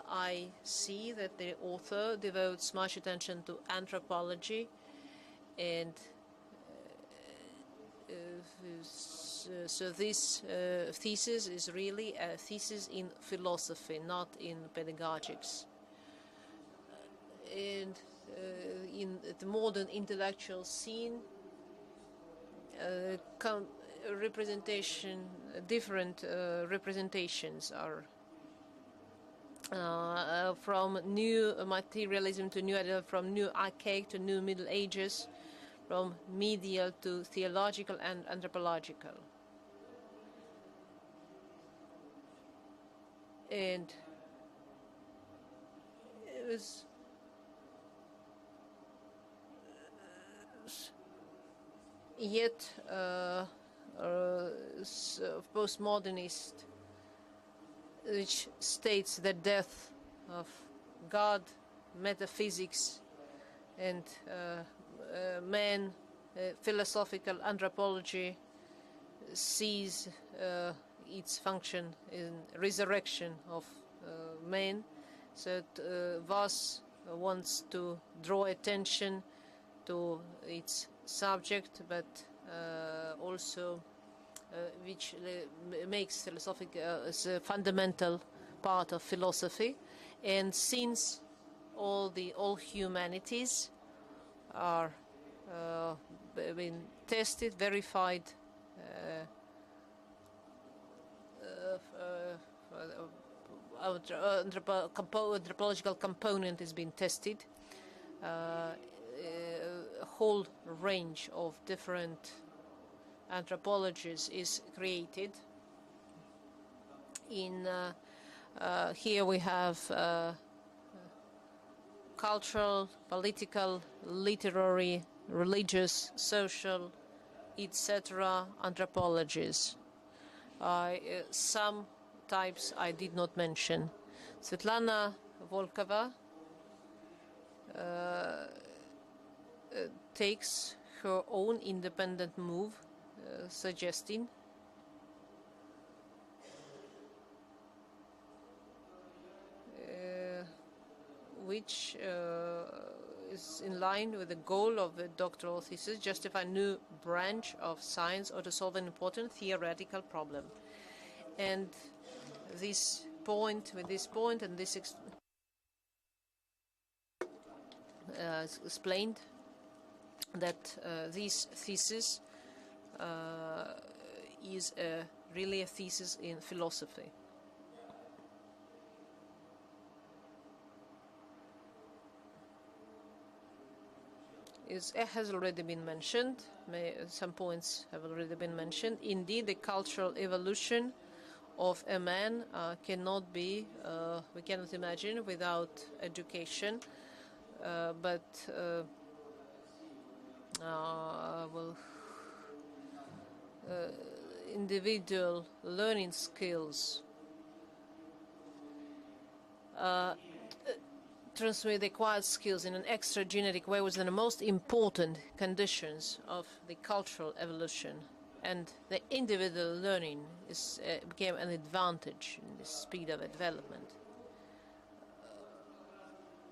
I see that the author devotes much attention to anthropology, and so this thesis is really a thesis in philosophy, not in pedagogics. And in the modern intellectual scene, different representations are from new materialism to new ideal, from new archaic to new Middle Ages, from medial to theological and anthropological. And it was yet postmodernist, which states the death of God, metaphysics, and man, philosophical anthropology sees its function in resurrection of man. So Voss wants to draw attention to its subject, but also which makes philosophic as a fundamental part of philosophy. And since all humanities are been tested, verified, anthropological component has been tested, a whole range of different anthropologies is created. In here we have cultural, political, literary, religious, social, etc. anthropologies. Some types I did not mention. Svetlana Volkova takes her own independent move, suggesting which is in line with the goal of the doctoral thesis, justify a new branch of science or to solve an important theoretical problem. And this point, and this explained that this thesis is really a thesis in philosophy. It has already been mentioned, some points have already been mentioned. Indeed, the cultural evolution of a man cannot be, we cannot imagine without education, but individual learning skills transmit acquired skills in an extra genetic way was one of the most important conditions of the cultural evolution, and the individual learning became an advantage in the speed of development.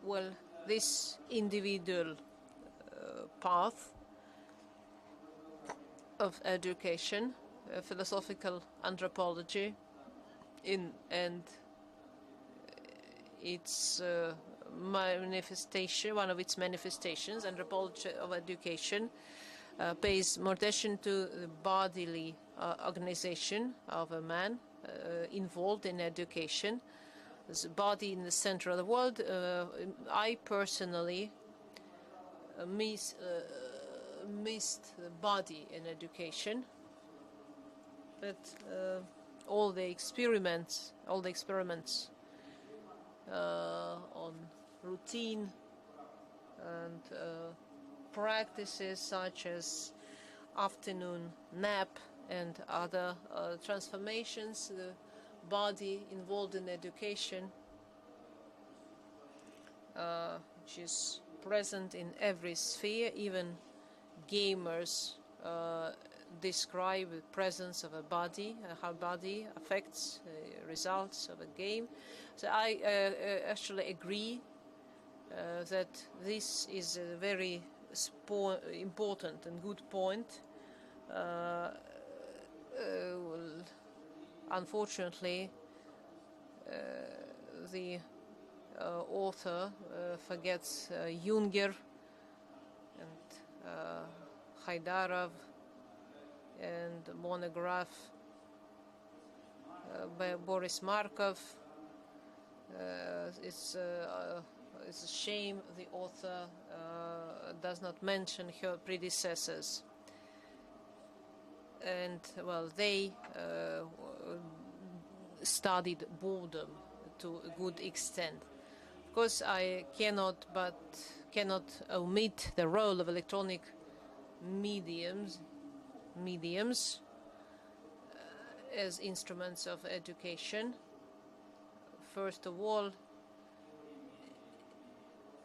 Well, this individual path of education, philosophical anthropology, and its manifestation, one of its manifestations, anthropology of education, pays more attention to the bodily organization of a man involved in education. As a body in the center of the world, I personally missed the body in education, but all the experiments on routine and practices such as afternoon nap and other transformations, the body involved in education, which is present in every sphere. Even gamers describe the presence of a body, how body affects results of a game. So I actually agree that this is a very important and good point. Unfortunately, the author forgets Junger and Haydarov and monograph by Boris Markov. It's a shame the author does not mention her predecessors. And, well, they studied boredom to a good extent. Of course, I cannot omit the role of electronic mediums as instruments of education. First of all,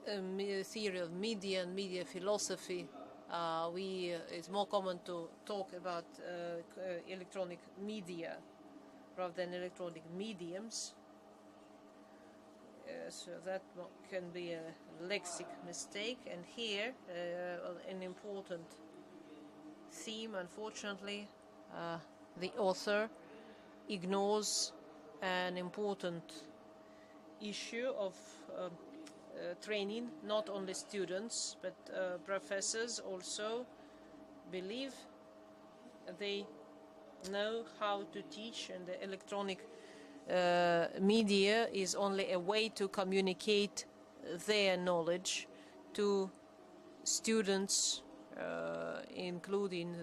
theory of media and media philosophy. It's more common to talk about electronic media rather than electronic mediums. So that can be a lexic mistake. And here, an important theme, unfortunately, the author ignores an important issue of training, not only students, but professors also believe they know how to teach, and the electronic media is only a way to communicate their knowledge to students, including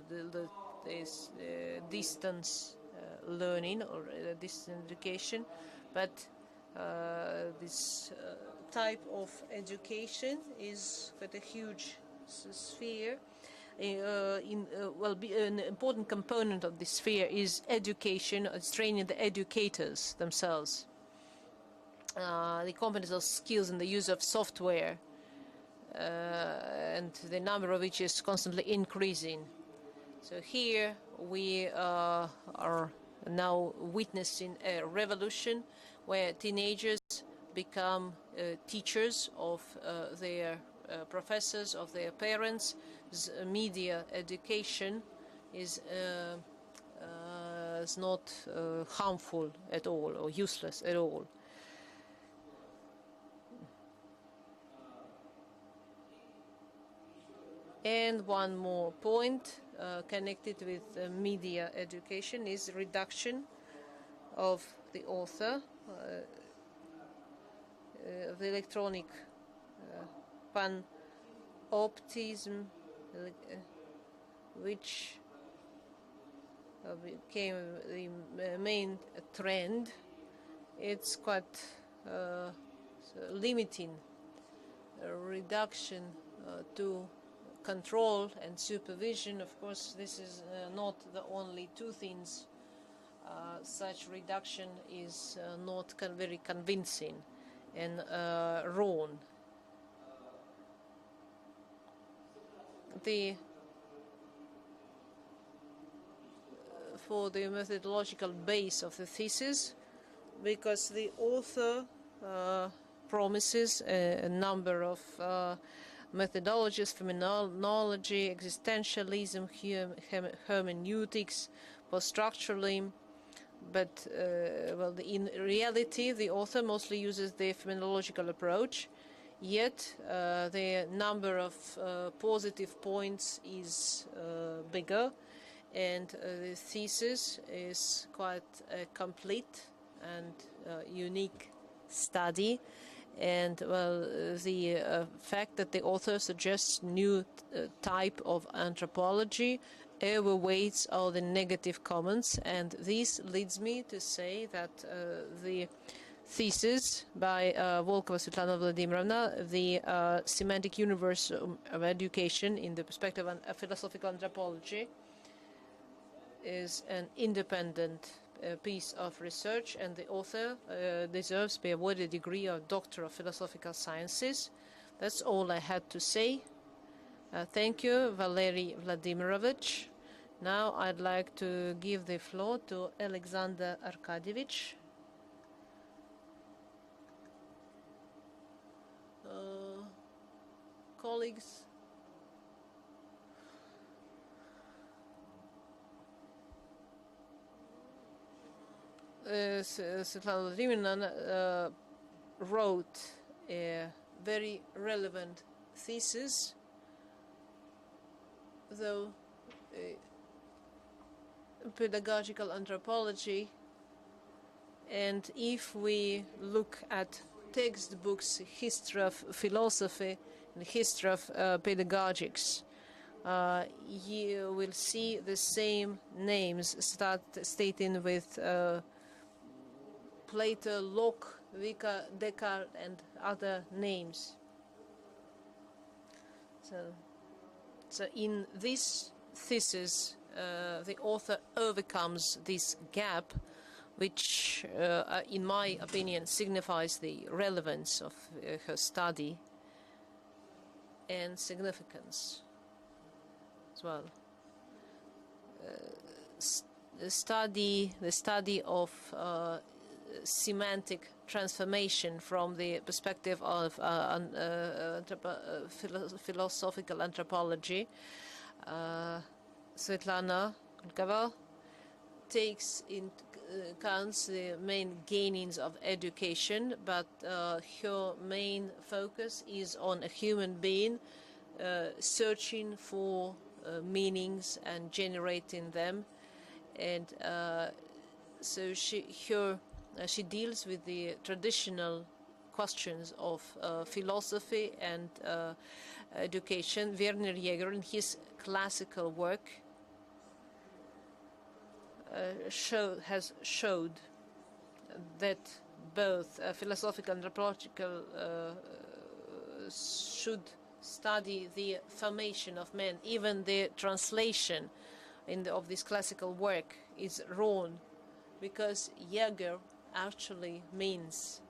this distance learning or distance education. But this type of education is quite a huge sphere. An important component of this sphere is education. It's training the educators themselves. The competence of skills in the use of software, and the number of which is constantly increasing. So here we are now witnessing a revolution where teenagers become teachers of their professors, of their parents. Media education is not harmful at all or useless at all. And one more point connected with media education is reduction of the author, the electronic panoptism, which became the main trend. It's quite limiting reduction to control and supervision. Of course, this is not the only two things. Such reduction is not very convincing and wrong. For the methodological base of the thesis, because the author promises a number of methodologies: phenomenology, existentialism, hermeneutics, post-structuralism. But in reality, the author mostly uses the phenomenological approach. Yet the number of positive points is bigger, and the thesis is quite a complete and unique study. And well, the fact that the author suggests new type of anthropology overweights all the negative comments, and this leads me to say that the thesis by Volkova Svetlana Vladimirovna, the semantic universe of education in the perspective of philosophical anthropology, is an independent piece of research, and the author deserves to be awarded a degree of Doctor of Philosophical Sciences. That's all I had to say. Thank you, Valery Vladimirovich. Now I'd like to give the floor to Alexander Arkadyevich. Colleagues, Svetlana Vladimirovna wrote a very relevant thesis, though pedagogical anthropology, and if we look at textbooks, history of philosophy and history of pedagogics, you will see the same names stating with Plato, Locke, Descartes, and other names. So in this thesis, the author overcomes this gap, which, in my opinion, signifies the relevance of her study and significance as well. The study of semantic transformation from the perspective of philosophical anthropology, Svetlana Volkova takes into account the main gainings of education, but her main focus is on a human being searching for meanings and generating them, and so she deals with the traditional questions of philosophy and education. Werner Jaeger, in his classical work, has showed that both philosophical and anthropological should study the formation of men. Even the translation of this classical work is wrong, because Jaeger actually means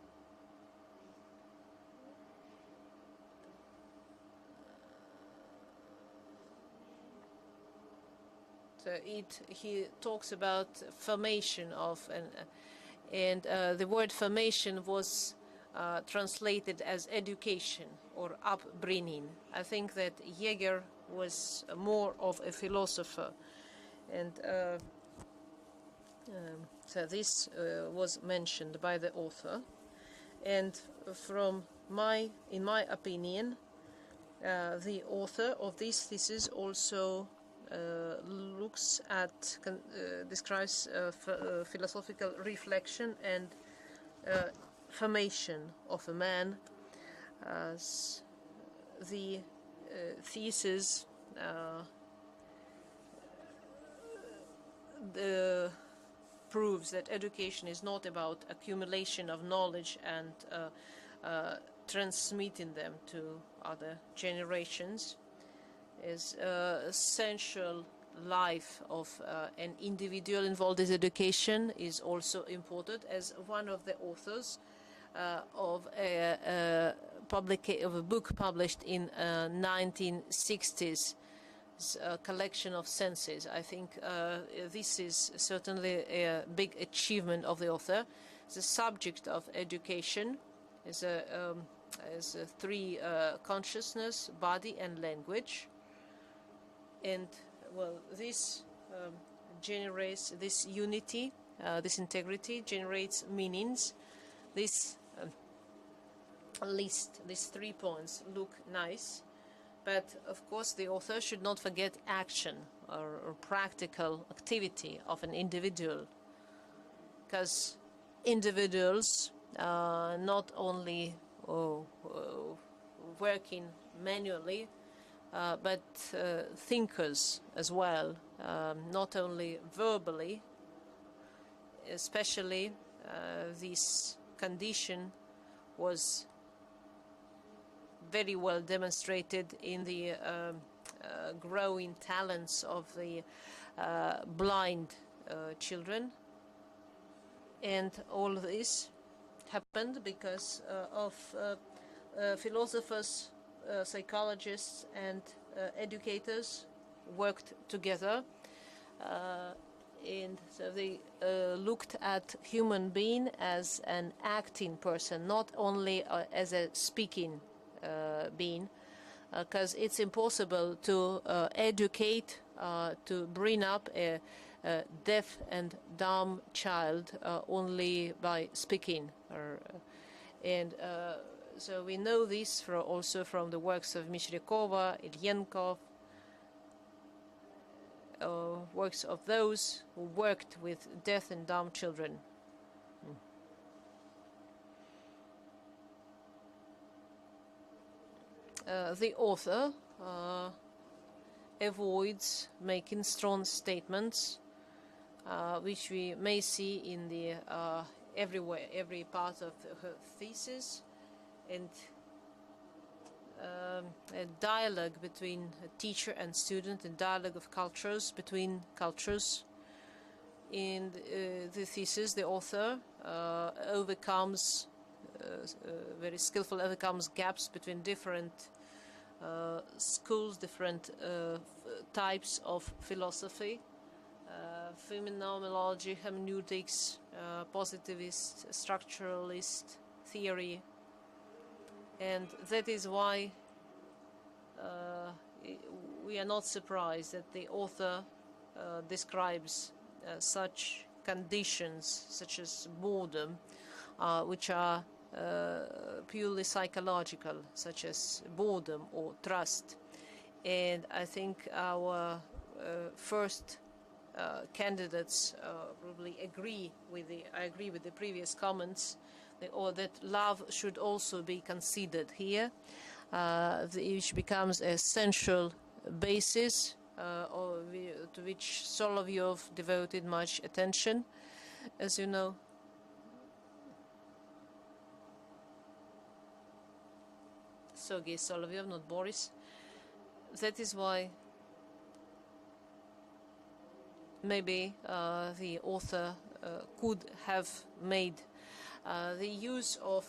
he talks about formation of and the word formation was translated as education or upbringing. I think that Jaeger was more of a philosopher, and so this was mentioned by the author. And in my opinion, the author of this thesis also looks at, describes philosophical reflection and formation of a man. As the thesis proves that education is not about accumulation of knowledge and transmitting them to other generations. Is essential life of an individual involved in education is also important. As one of the authors of a book published in 1960s, a collection of senses, I think this is certainly a big achievement of the author. The subject of education is three: consciousness, body, and language. And well, this generates this unity, this integrity generates meanings. This list, these 3 points look nice, but of course the author should not forget action or practical activity of an individual, because individuals not only working manually, but thinkers as well, not only verbally. Especially this condition was very well demonstrated in the growing talents of the blind children. And all this happened because of philosophers, psychologists, and educators worked together. And so they looked at human being as an acting person, not only as a speaking being, because it's impossible to educate, to bring up a deaf and dumb child only by speaking. So we know this also from the works of Volkova, Ilyenkov, works of those who worked with deaf and dumb children. The author avoids making strong statements, which we may see in the every part of her thesis, and a dialogue between a teacher and student, a dialogue of cultures between cultures. In the thesis, the author overcomes, very skillfully overcomes gaps between different schools, different types of philosophy, phenomenology, hermeneutics, positivist, structuralist theory. And that is why we are not surprised that the author describes such conditions, such as boredom, which are purely psychological, such as boredom or trust. And I think our first candidates probably agree with the previous comments, or that love should also be considered here, which becomes a central basis to which Solovyov devoted much attention, as you know. Sergei Solovyov, not Boris. That is why maybe the author could have made the use of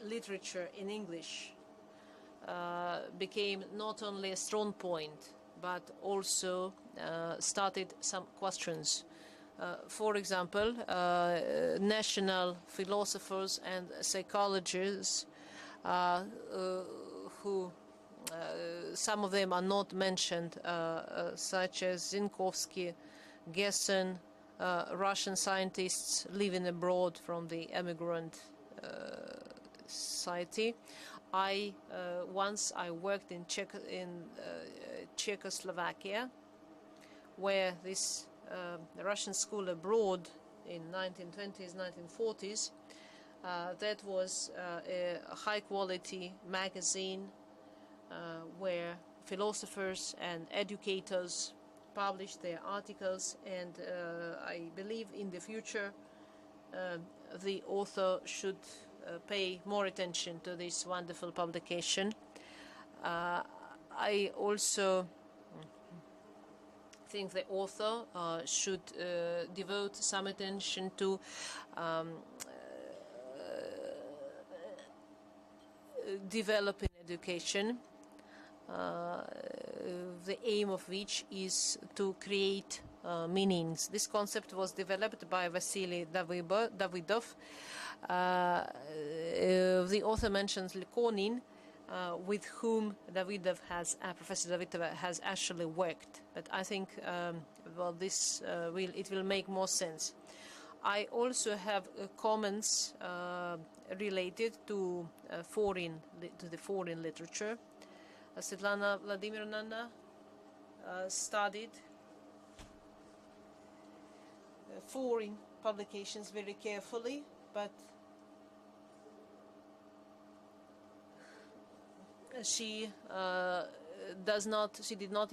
literature in English became not only a strong point, but also started some questions. For example, national philosophers and psychologists who some of them are not mentioned, such as Zinkovsky, Gessen, Russian scientists living abroad from the immigrant society. Once I worked in Czechoslovakia, where this Russian school abroad in 1920s, 1940s, that was a high-quality magazine where philosophers and educators published their articles, and I believe in the future the author should pay more attention to this wonderful publication. I also think the author should devote some attention to developing education, the aim of which is to create meanings. This concept was developed by Vasily Davidov. The author mentions Likonin, with whom Professor Davidov has actually worked. But I think, well, this it will make more sense. I also have comments related to the foreign literature. Svetlana Vladimirovna studied foreign publications very carefully, but she did not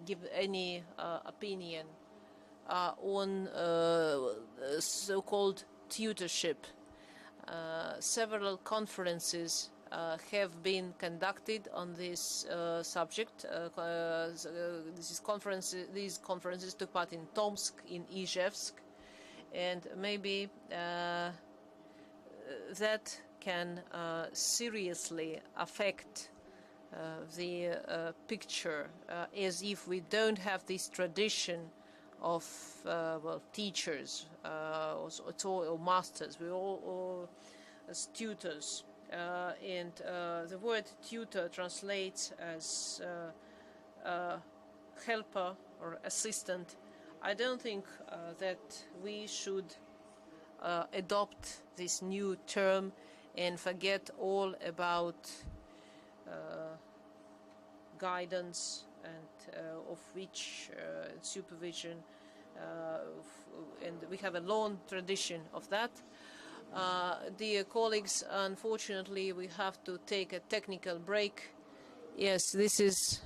give any opinion on so-called tutorship. Several conferences have been conducted on this subject. These conferences took part in Tomsk, in Izhevsk, and maybe that can seriously affect the picture, as if we don't have this tradition of teachers or masters. We all as tutors, and the word tutor translates as helper or assistant. I don't think that we should adopt this new term and forget all about guidance and of which supervision, and we have a long tradition of that. Dear colleagues, unfortunately we have to take a technical break. Yes, this is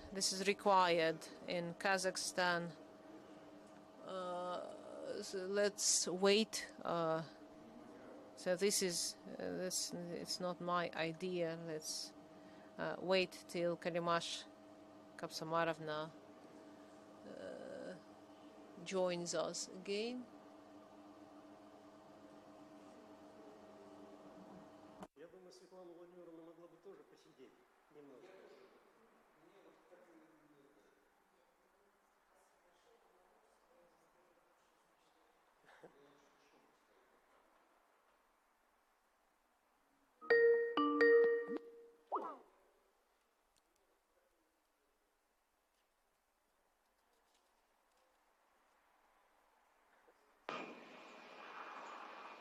required in Kazakhstan. So let's wait. So this is it's not my idea. Let's wait till Kalimash Kapsamarovna joins us again. Я думаю, Светлана Владимировна могла бы тоже посидеть немножко.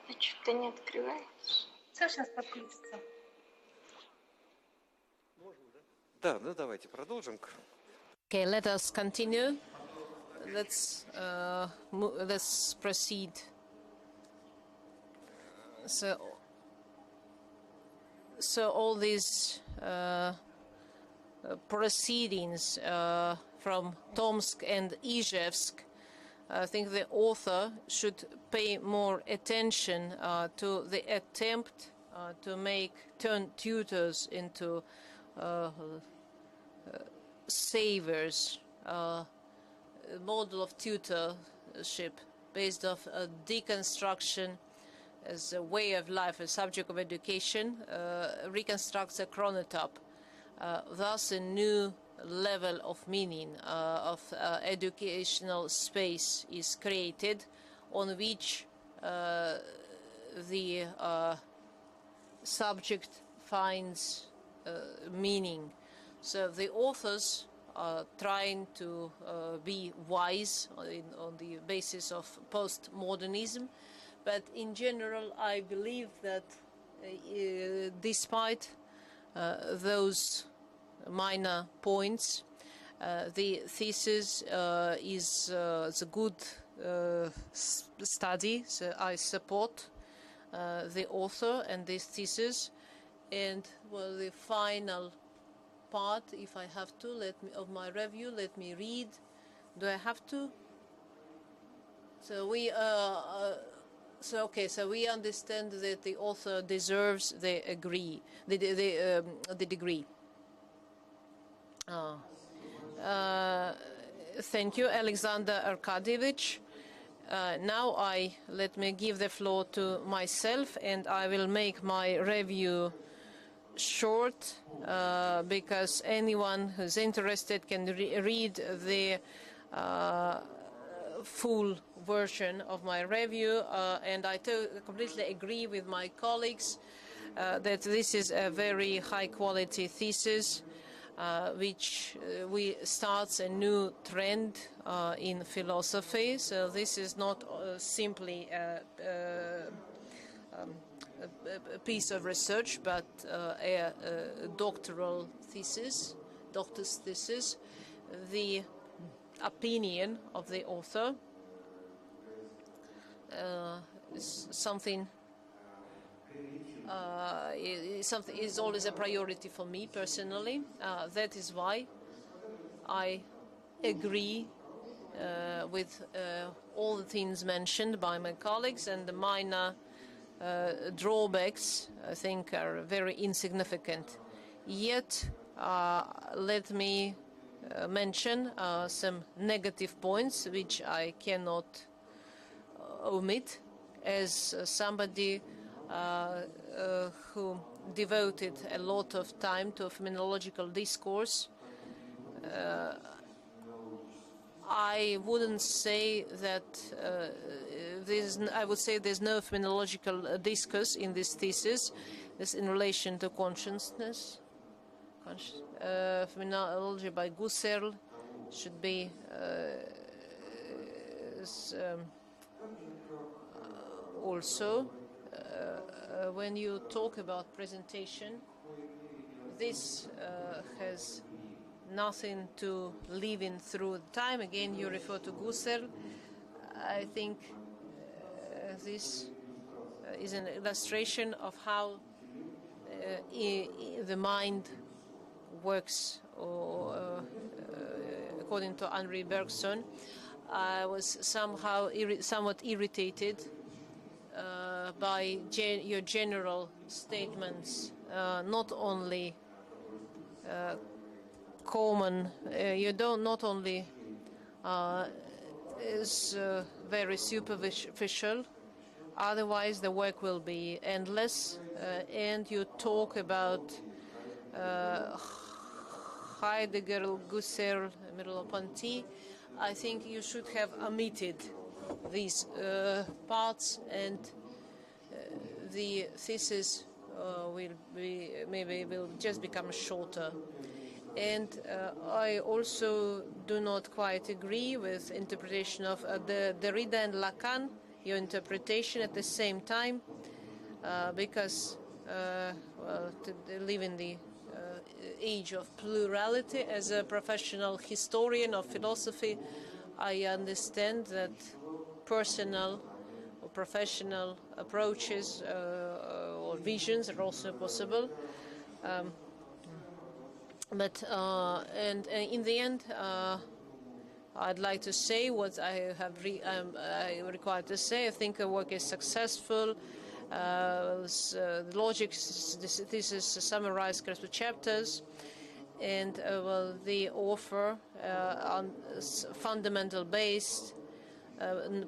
А что-то не открывается. Сейчас подключится. Можно, да? Да, ну давайте продолжим. Okay, let us continue. Let's proceed. So all these proceedings from Tomsk and Izhevsk, I think the author should pay more attention to the attempt to turn tutors into savers, model of tutorship based on deconstruction as a way of life, a subject of education, reconstructs a chronotype. Thus, a new level of meaning of educational space is created, on which the subject finds meaning. So the authors are trying to be wise on the basis of postmodernism, but in general I believe that despite those minor points, the thesis is a good study, so I support the author and this thesis. And well, the final part, if I have to, of my review, let me read. Do I have to? So we so we understand that the author deserves the degree. Thank you, Alexander Arkadievich. Now let me give the floor to myself, and I will make my review short because anyone who's interested can read the full version of my review, and I completely agree with my colleagues that this is a very high-quality thesis which starts a new trend in philosophy. So this is not simply a piece of research, but a doctoral thesis, doctor's thesis. The opinion of the author is something is always a priority for me personally. That is why I agree with all the things mentioned by my colleagues, and the minor drawbacks, I think, are very insignificant. Yet, let me mention some negative points which I cannot omit as somebody who devoted a lot of time to a phenomenological discourse. I wouldn't say that I would say there's no phenomenological discourse in this thesis. This in relation to consciousness. Phenomenology by Husserl should be also when you talk about presentation, this has nothing to live in through time. Again, you refer to Husserl. I think this is an illustration of how the mind works, or according to Henri Bergson. I was somehow somewhat irritated by your general statements, not only common, you don't not only is very superficial, otherwise the work will be endless, and you talk about Heidegger, Husserl, Merleau-Ponty. I think you should have omitted these parts, and the thesis will just become shorter. And I also do not quite agree with interpretation of the Derrida and Lacan, your interpretation at the same time, because to live in the age of plurality, as a professional historian of philosophy, I understand that personal or professional approaches or visions are also possible. But in the end, I'd like to say what I have I required to say. I think the work is successful. The logic, this is summarized across the chapters, and the author on fundamental based,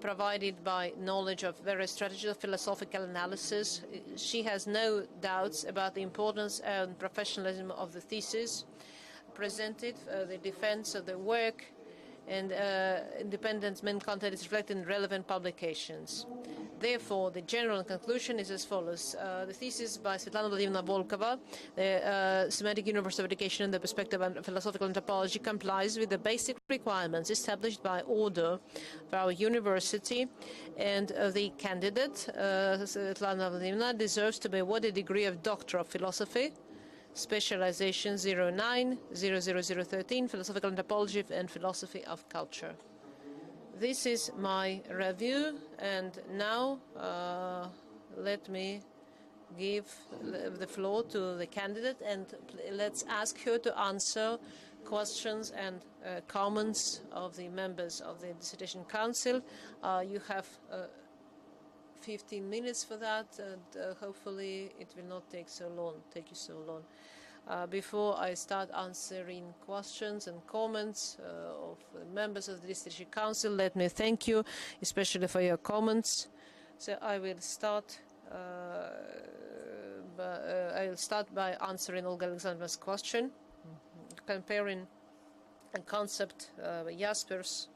provided by knowledge of various strategies of philosophical analysis. She has no doubts about the importance and professionalism of the thesis presented, the defense of the work, and independence main content is reflected in relevant publications. Therefore, the general conclusion is as follows. The thesis by Svetlana V. Volkova, the Semantic Universe of Education and the Perspective on Philosophical Anthropology, complies with the basic requirements established by order for our university, and the candidate, Svetlana V, deserves to be awarded a degree of Doctor of Philosophy, Specialization 09-00013, Philosophical Anthropology and Philosophy of Culture. This is my review, and now let me give the floor to the candidate, and let's ask her to answer questions and comments of the members of the Dissertation Council. You have 15 minutes for that, and hopefully it will not take you so long. Before I start answering questions and comments of the members of the District Council, let me thank you, especially for your comments. So I will start. I'll start by answering Olga Alexandrovna's question, comparing a concept Jaspers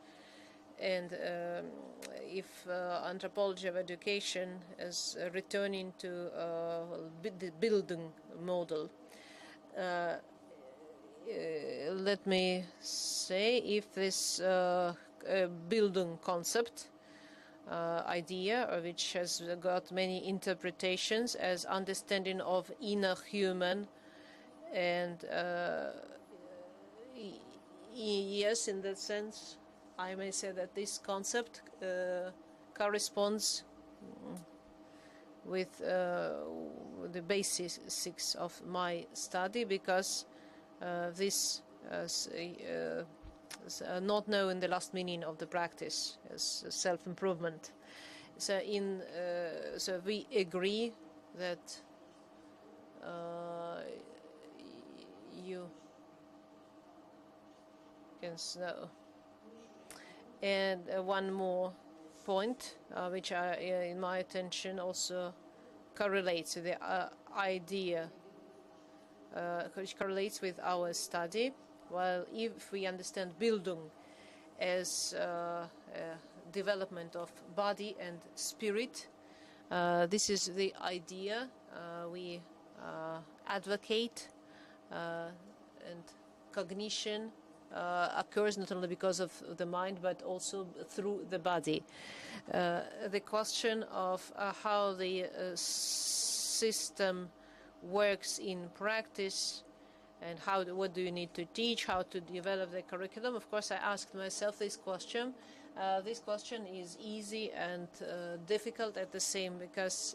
and if anthropology of education is returning to the building model. Let me say, if this building concept idea, which has got many interpretations as understanding of inner human, and yes, in that sense, I may say that this concept corresponds with the basics of my study, because this is not knowing the last meaning of the practice as self-improvement. So so we agree that you can know. And one more point, which in my attention also correlates with the idea, which correlates with our study. Well, if we understand Bildung as development of body and spirit, this is the idea we advocate, and cognition occurs not only because of the mind but also through the body. The question of how the system works in practice and what do you need to teach, how to develop the curriculum. Of course, I asked myself this question. This question is easy and difficult at the same, because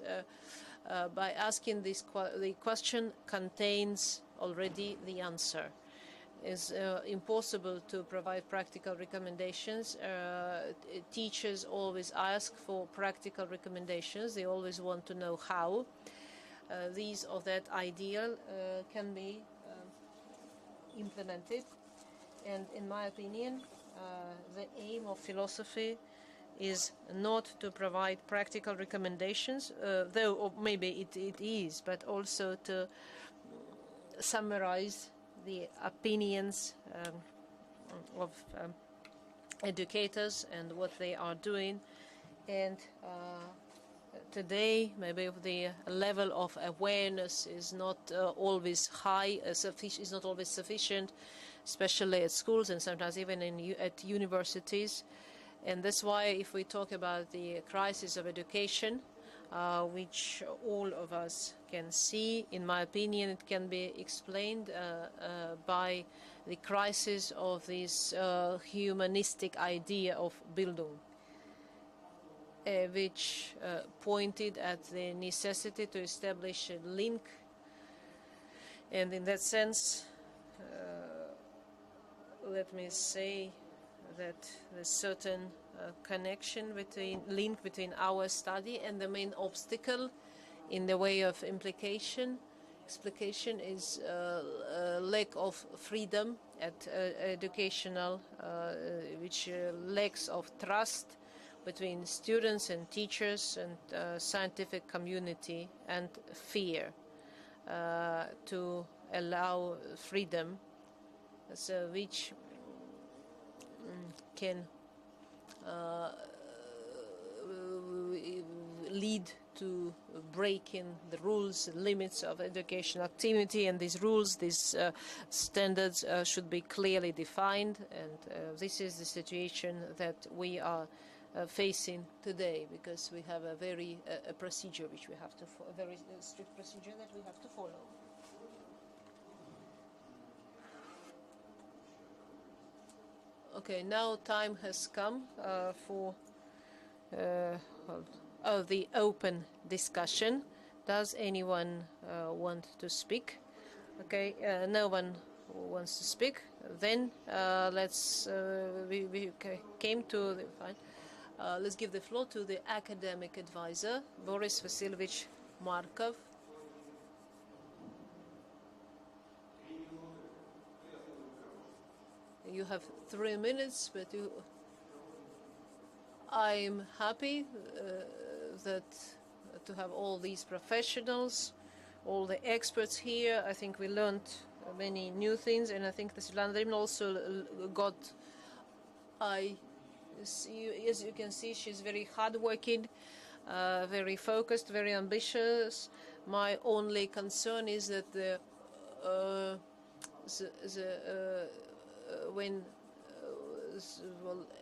by asking this the question contains already the answer. It's impossible to provide practical recommendations. Teachers always ask for practical recommendations. They always want to know how these or that ideal can be implemented. And in my opinion, the aim of philosophy is not to provide practical recommendations, though or maybe it is, but also to summarize the opinions of educators and what they are doing. And today, maybe the level of awareness is not always high, is not always sufficient, especially at schools and sometimes even at universities. And that's why if we talk about the crisis of education, which all of us can see, in my opinion, it can be explained by the crisis of this humanistic idea of Bildung, which pointed at the necessity to establish a link. And in that sense, let me say that there's certain link between our study and the main obstacle in the way of explication is lack of freedom at educational, which lacks of trust between students and teachers and scientific community, and fear to allow freedom, so which can lead to breaking the rules, limits of educational activity, and these rules, these standards should be clearly defined. And this is the situation that we are facing today, because we have a very procedure which we have to a very strict procedure that we have to follow. Okay, now time has come for the open discussion. Does anyone want to speak? Okay, no one wants to speak. Then let's we came to the fine. Let's give the floor to the academic advisor, Boris Vasilyevich Markov. You have 3 minutes, but I'm happy that to have all these professionals, all the experts here. I think we learned many new things, and I think the Svetlana V also got. As you can see, she's very hardworking, very focused, very ambitious. My only concern is that when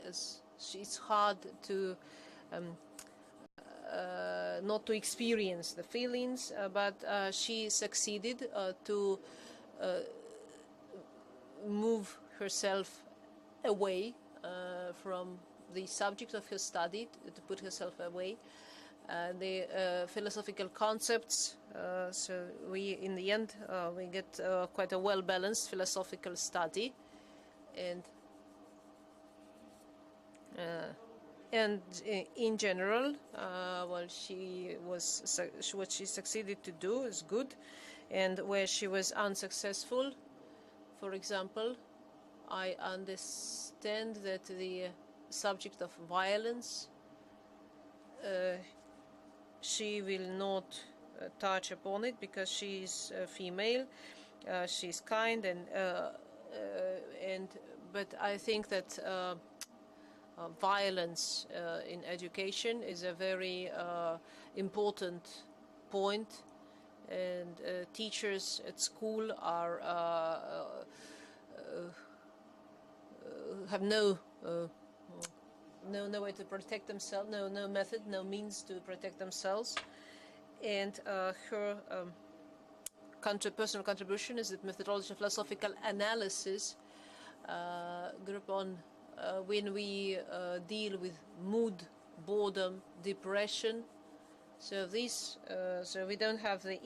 it's hard to not to experience the feelings, but she succeeded to move herself away from the subject of her study, to put herself away the philosophical concepts. So we, in the end, we get quite a well-balanced philosophical study, and in general, what she succeeded to do is good, and where she was unsuccessful, for example, I understand that the subject of violence, she will not touch upon it because she is female. She's kind, but I think that violence in education is a very important point, and teachers at school are have no way to protect themselves, no method, no means to protect themselves, and her personal contribution is the methodology of philosophical analysis group on when we deal with mood, boredom, depression. So so we don't have the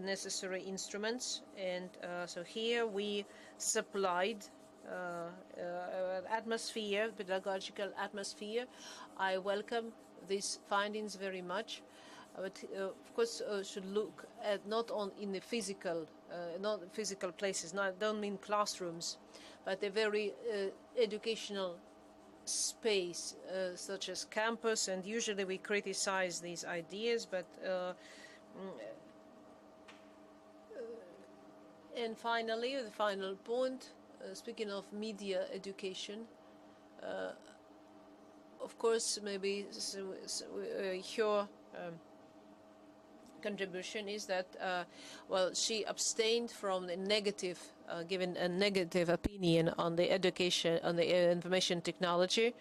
necessary instruments, and so here we supplied atmosphere, pedagogical atmosphere. I welcome these findings very much, but of course should look at not on in the physical, not physical places. I don't mean classrooms, but a very educational space, such as campus, and usually we criticize these ideas, but and finally, the final point, speaking of media education, of course, maybe her contribution is that, well, she abstained from the negative, giving a negative opinion on the education, on the information technology,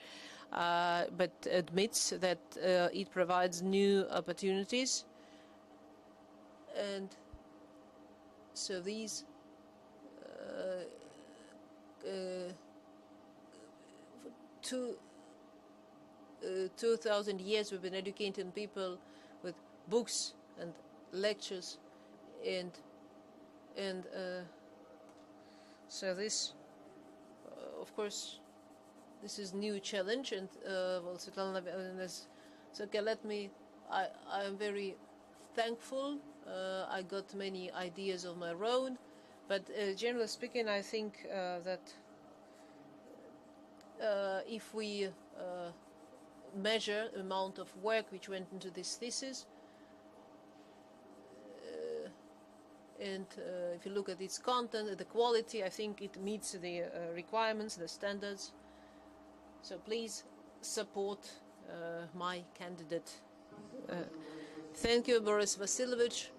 but admits that it provides new opportunities. And so these 2,000 years we've been educating people with books and lectures, and so this, of course, this is new challenge, and well, Svetlana, so okay, I'm very thankful. I got many ideas of my own, but generally speaking, I think that if we measure the amount of work which went into this thesis, and if you look at its content, the quality, I think it meets the requirements, the standards. So please support my candidate. Thank you, Boris Vasilovich.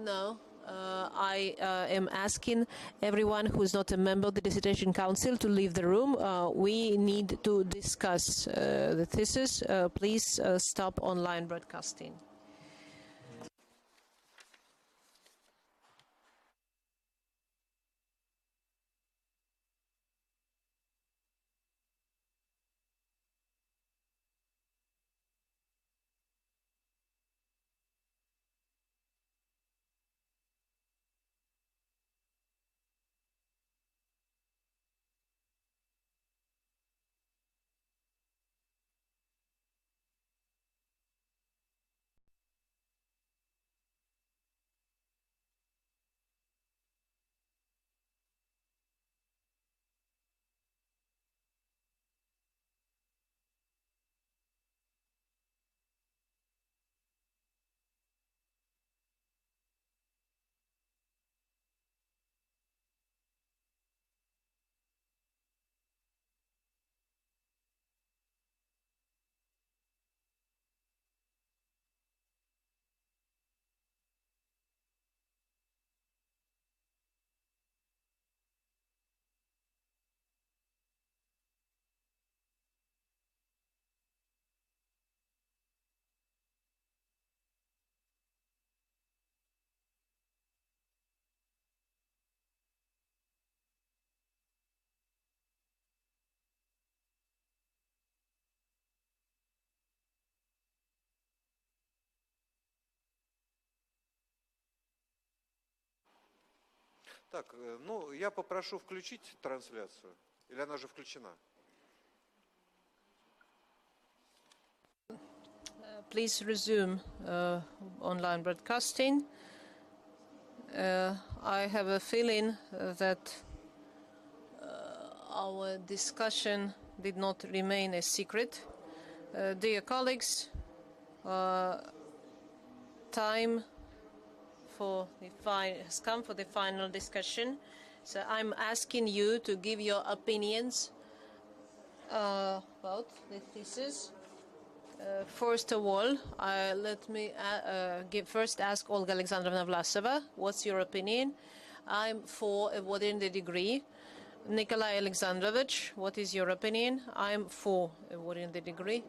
Now, I am asking everyone who is not a member of the Dissertation Council to leave the room. We need to discuss the thesis. Please stop online broadcasting. Так, ну, я попрошу включить трансляцию, или она же включена? Please resume online broadcasting. I have a feeling that our discussion did not remain a secret. Dear colleagues, time has come for the final discussion. So I'm asking you to give your opinions about the thesis. First of all, let me first ask Olga Alexandrovna Vlasova, what's your opinion? I'm for awarding the degree. Nikolai Alexandrovich, what is your opinion? I'm for awarding the degree.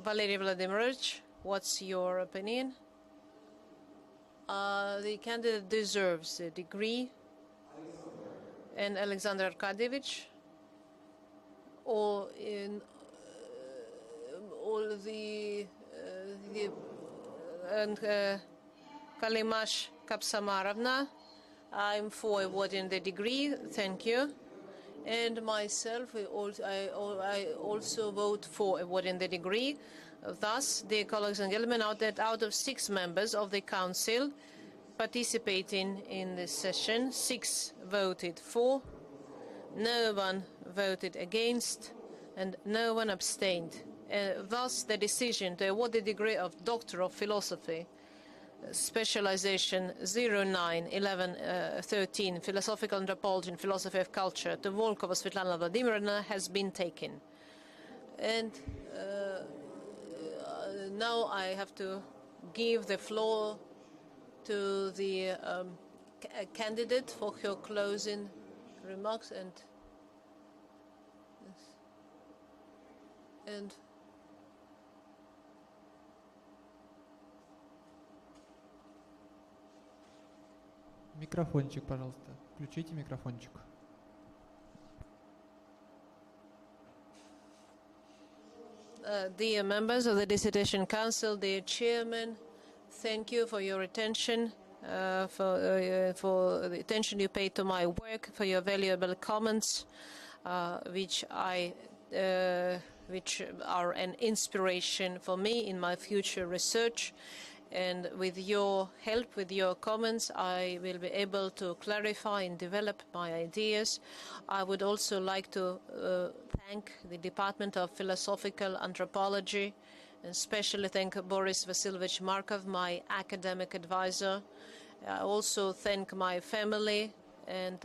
Valery Vladimirovich, what's your opinion? The candidate deserves a degree. And Alexander Arkadievich, or in all the and Kalimash Kapsamarovna, I'm for awarding the degree. Thank you. And myself, I also vote for awarding the degree. Thus, dear colleagues and gentlemen, out of 6 members of the Council participating in this session, 6 voted for, no one voted against, and no one abstained. Thus, the decision to award the degree of Doctor of Philosophy, specialization 09-11-13, Philosophical Anthropology and Philosophy of Culture, to Volkova Svetlana Vladimirovna has been taken. And now I have to give the floor to the candidate for her closing remarks and Микрофончик, пожалуйста. Включите микрофончик. Dear members of the Dissertation Council, dear Chairman, thank you for your attention, for the attention you paid to my work, for your valuable comments, which are an inspiration for me in my future research. And with your help, with your comments, I will be able to clarify and develop my ideas. I would also like to thank the Department of Philosophical Anthropology, and especially thank Boris Vasilyevich Markov, my academic advisor. I also thank my family and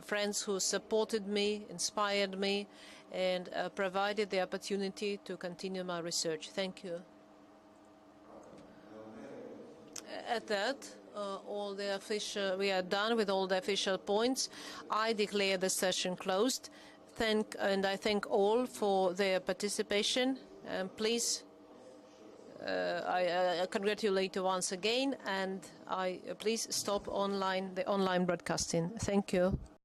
friends who supported me, inspired me, and provided the opportunity to continue my research. Thank you. At that, we are done with all the official points. I declare the session closed. And I thank all for their participation. Please, I congratulate you once again, and please stop the online broadcasting. Thank you.